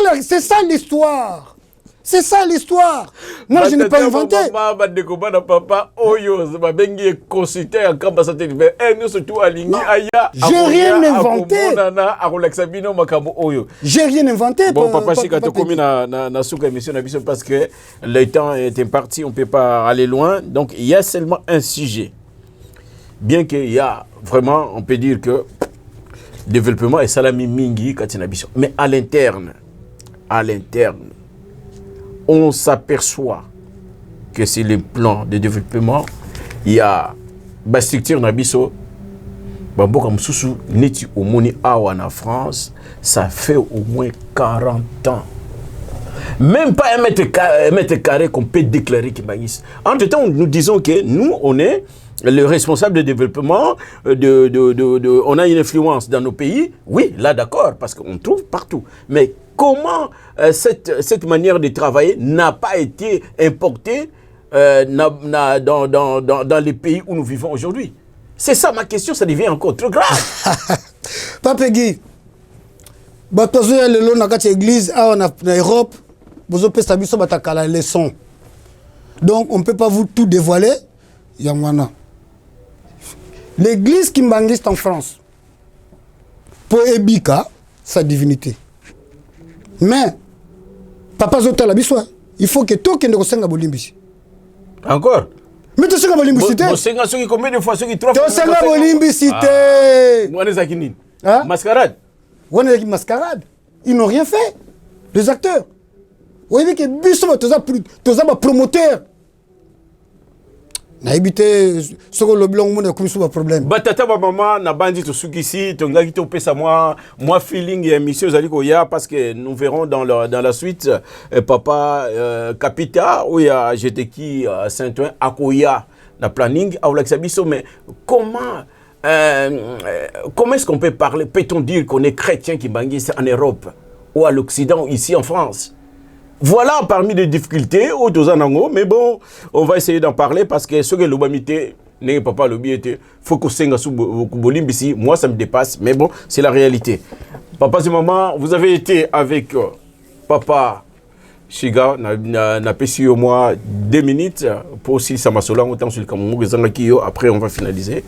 C: l'histoire. C'est ça l'histoire. Moi je n'ai pas inventé.
B: Maman ba ndeko bana papa oyo ba bengi consulter en kamba santé mais nous surtout alingi aya.
C: J'ai rien inventé. J'ai rien inventé.
B: Bon papa Chika to komi na suka émission na biso parce que le temps est imparti, on peut pas aller loin. Donc il y a seulement un sujet. Bien qu'il y a vraiment, on peut dire que développement est salami mingi katinabiso. Mais à l'interne, on s'aperçoit que c'est le plan de développement. Il y a la structure nabiso. Bamboka msusu neti omoni awa en France, ça fait au moins 40 ans. Même pas un mètre carré qu'on peut déclarer Kimbangis. Entre-temps, nous disons que nous, on est le responsable de développement, on a une influence dans nos pays. Oui, là d'accord, parce qu'on trouve partout. Mais comment cette manière de travailler n'a pas été importée dans les pays où nous vivons aujourd'hui? C'est ça ma question, ça devient encore trop grave.
C: Papegui, batozo ya lelo na kati église na Europe, bozo pesa biso batakala leçon. Donc on ne peut pas vous tout dévoiler. Yamwana. L'église kimbangiste en France, pour Ebika, sa divinité. Mais, papa Zota la biso, il faut que tout le monde ait bolimbisi.
B: Encore?
C: Mais tu sais que bolimbicité.
B: Combien de fois ceux qui trouvent?
C: Tu sais que bolimbicité.
B: Mascarade.
C: On est mascarade. Ils n'ont rien fait. Les acteurs. Vous voyez que biso, tu as promoteur. Na habité ce que le blanc monde a commis un problème.
B: Batata maman na bandi to sukisi to ngaki to pesa moi feeling et monsieur Zali Koya parce que nous verrons dans la suite papa Capita ou ya j'étais qui Saint-Ouen Akoya na planning à l'Axabiso mais comment est-ce qu'on peut parler, peut-on dire qu'on est chrétien qui banguisse en Europe ou à l'Occident ici en France? Voilà parmi les difficultés au Tozanango, mais bon, on va essayer d'en parler parce que ce que l'obamité n'est pas le biais, faut que ça ici. Moi, ça me dépasse, mais bon, c'est la réalité. Papa et maman, vous avez été avec papa Shiga, n'a pas au moins 2 minutes pour aussi Samasola, autant sur le Cameroun, après on va finaliser.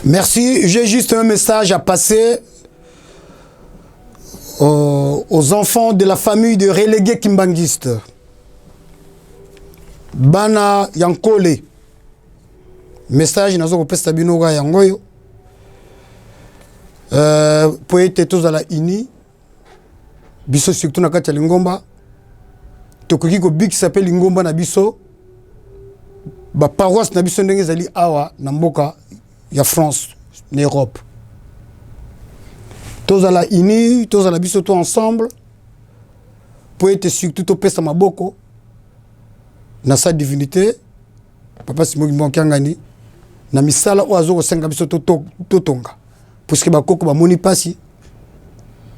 C: Merci, j'ai juste un message à passer aux enfants de la famille de relégués kimbangistes. Bana Yankole. Message nazo kopesa bino ga yangoyo. Poete tous à la ini. Biso surtout na kati ya Lingomba. Tokoki ko big s'appelle Lingomba na biso. Ba paroisse na biso ndenge zali awa na mboka ya France, en Europe. Tous à la ini, tous à la biso, tous ensemble, pour être surtout au pesa maboko, na sa divinité, papa Simon Kimbangani, na misala oazo senga biso totonga, parce que bakoko ba moni pasi,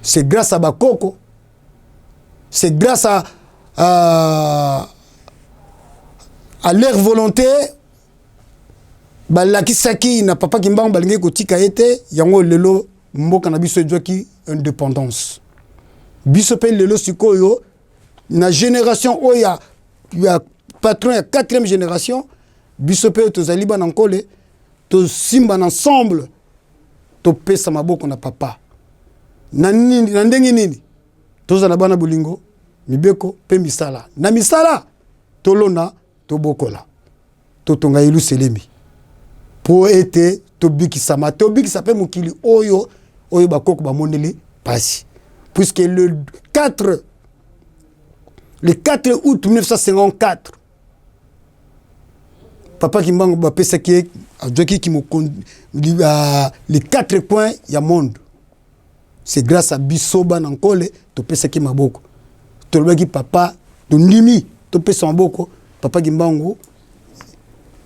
C: c'est grâce à bakoko, c'est grâce à leur volonté, balakisaki na papa Kimbang balingi kotika ete yango lelo mboka na biso edwaki indépendance. Biso pe lelo sikoyo na génération oya ya patron ya 4e génération biso pe tozali bana nkole to simba ensemble to pesa maboko na papa. Na nini na ndenge nini? Tozana bana bolingo mibeko pe misala. Na misala tolona to bokola. To tonga ilu selemi. Pour être Tobiki Sama. Tobiki s'appelle Mukili Oyo Bakoko Bamoneli Pasi. Puisque le 4 août 1954, Papa Kimbango Bapesa qui me les 4 coins du monde. C'est grâce à Bisoba Nankole, Topesa qui Maboko. Tolbaki Papa, Tonimi, Topesa Maboko, Papa Kimbango,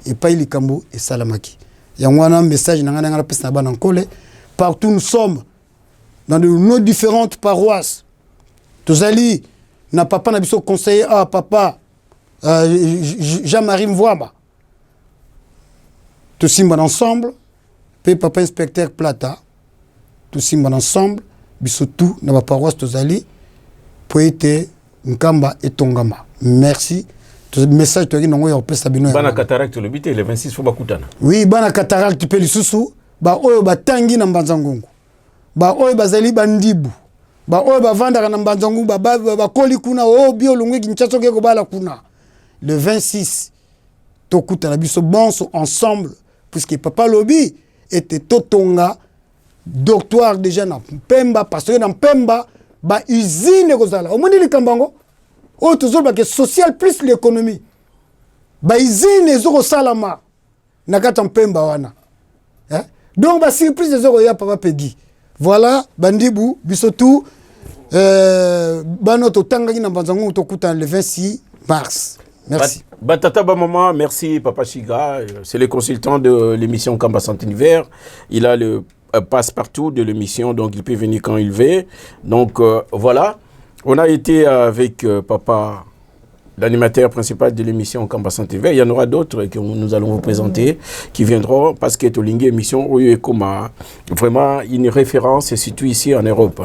C: et pas Ilikambo et Salamaki. Il y a un message partout nous sommes dans nos différentes paroisses. Tozali na papa na biso conseiller papa Jean-Marie Mvouaba. Tous simba ensemble, pe papa inspecteur Plata. Tous simba ensemble, biso tout na paroisse Tozali poete Nkamba et Tongama. Merci. Message to ngongo ya opesa bino ya
B: bana cataracte le bité le 26 faut bakutana.
C: Oui, bana cataracte pe lisusu ba oyo batangi na mbanzangongo. Ba oyo bazali bandibu. Ba oyo bavandaka na mbanzangongo ba koli kuna o bio lungwe kinchaso ke ko bala kuna. Le 26 tokutana biso bonso ensemble puisque papa Lobi était totonga doctoire déjà na Pemba parce que na Pemba ba usine kozala. O moni likambango oh, toujours que social plus l'économie. Baizine ezoko salama nakata mpemba wana. Donc ba surprise ezoko ya papa Peggy. Voilà bandibu bisotu bano to tangaki na banzango to kuta le 26 mars. Merci.
B: Batata maman, merci papa Shiga, c'est le consultant de l'émission Kamba Santé Univers. Il a passe-partout de l'émission, donc il peut venir quand il veut. Donc voilà, on a été avec papa, l'animateur principal de l'émission Kambassan TV. Il y en aura d'autres que nous allons vous présenter qui viendront parce que Tolingue émission où est comme vraiment une référence surtout ici en Europe.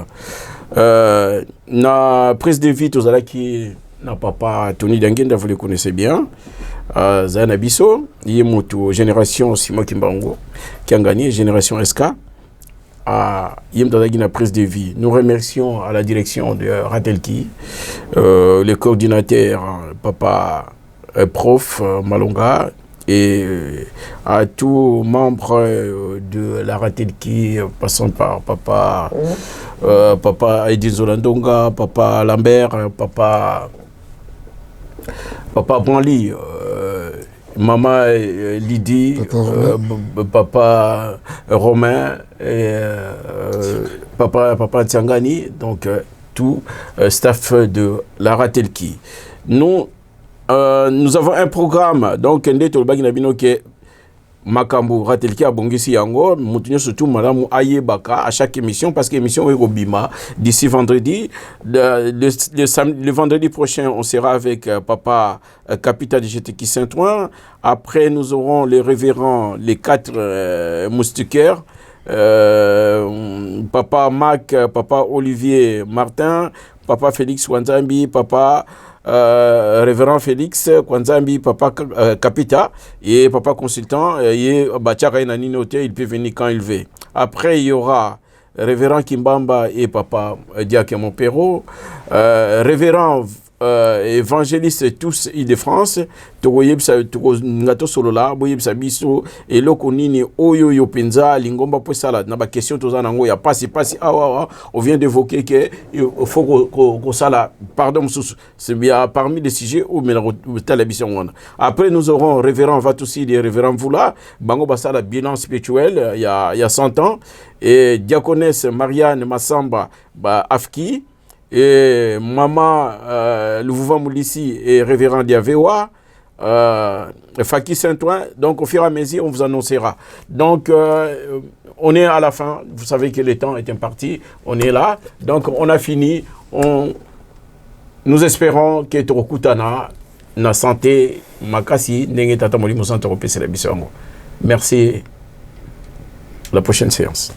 B: Na prise de vie aux qui na papa Tony Dangenda, vous le connaissez bien. Zana Bisso, il est génération Simon Kimbango qui a gagné génération SK. Il y a prise de vie. Nous remercions à la direction de Ratelki, le coordinateur papa prof Malonga et à tous membres de la Ratelki, passant par papa Edith Zolandonga, papa Lambert, papa Branly, maman Lydie, papa Romain, et, papa Tiangani, donc tout staff de la Ratelki. Nous avons un programme, donc Makambu Ratelki a bongisi yango mutunyo surtout madame Ayebaka à chaque émission parce que émission est Robima d'ici vendredi le vendredi prochain on sera avec papa Capita de GTK Saint-Ouen. Après nous aurons les révérends les 4 moustiquaires, papa Mac, papa Olivier Martin, papa Félix Wanzambi, papa révérend Félix Kwanzambi, papa Capita et papa consultant et Bachaka Naninoté, il peut venir quand il veut. Après il y aura révérend Kimbamba et papa Diak Montpero, révérend évangéliste tous Île-de-France, Togoyebsa Ngato Solola, Boyebsa Biso, et Lokonini Oyo Penza, Lingomba Posala, n'a pas question tous en ango, il y a pas si on vient d'évoquer que il faut qu'on sala, pardon, c'est bien parmi les sujets où mais la télévision. Après nous aurons révérend Vatoussi et révérend Voula, Bango Basala bilan spirituel, il y a 100 ans, et diaconesse Marianne Massamba Afki, et maman Louva Moulissi et révérend Diavewa, Faki Saint-Ouen. Donc au fur et à mesure on vous annoncera. Donc on est à la fin, vous savez que le temps est imparti, on est là, donc on a fini. Nous espérons que Torokutana na santé makasi ndenge tata molimo santo kopesa la biso. Merci. La prochaine séance.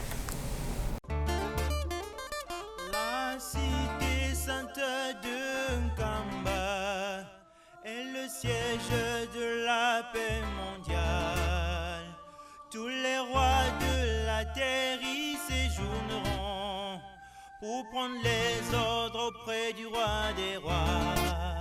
A: Siège de la paix mondiale, tous les rois de la terre y séjourneront pour prendre les ordres auprès du roi des rois.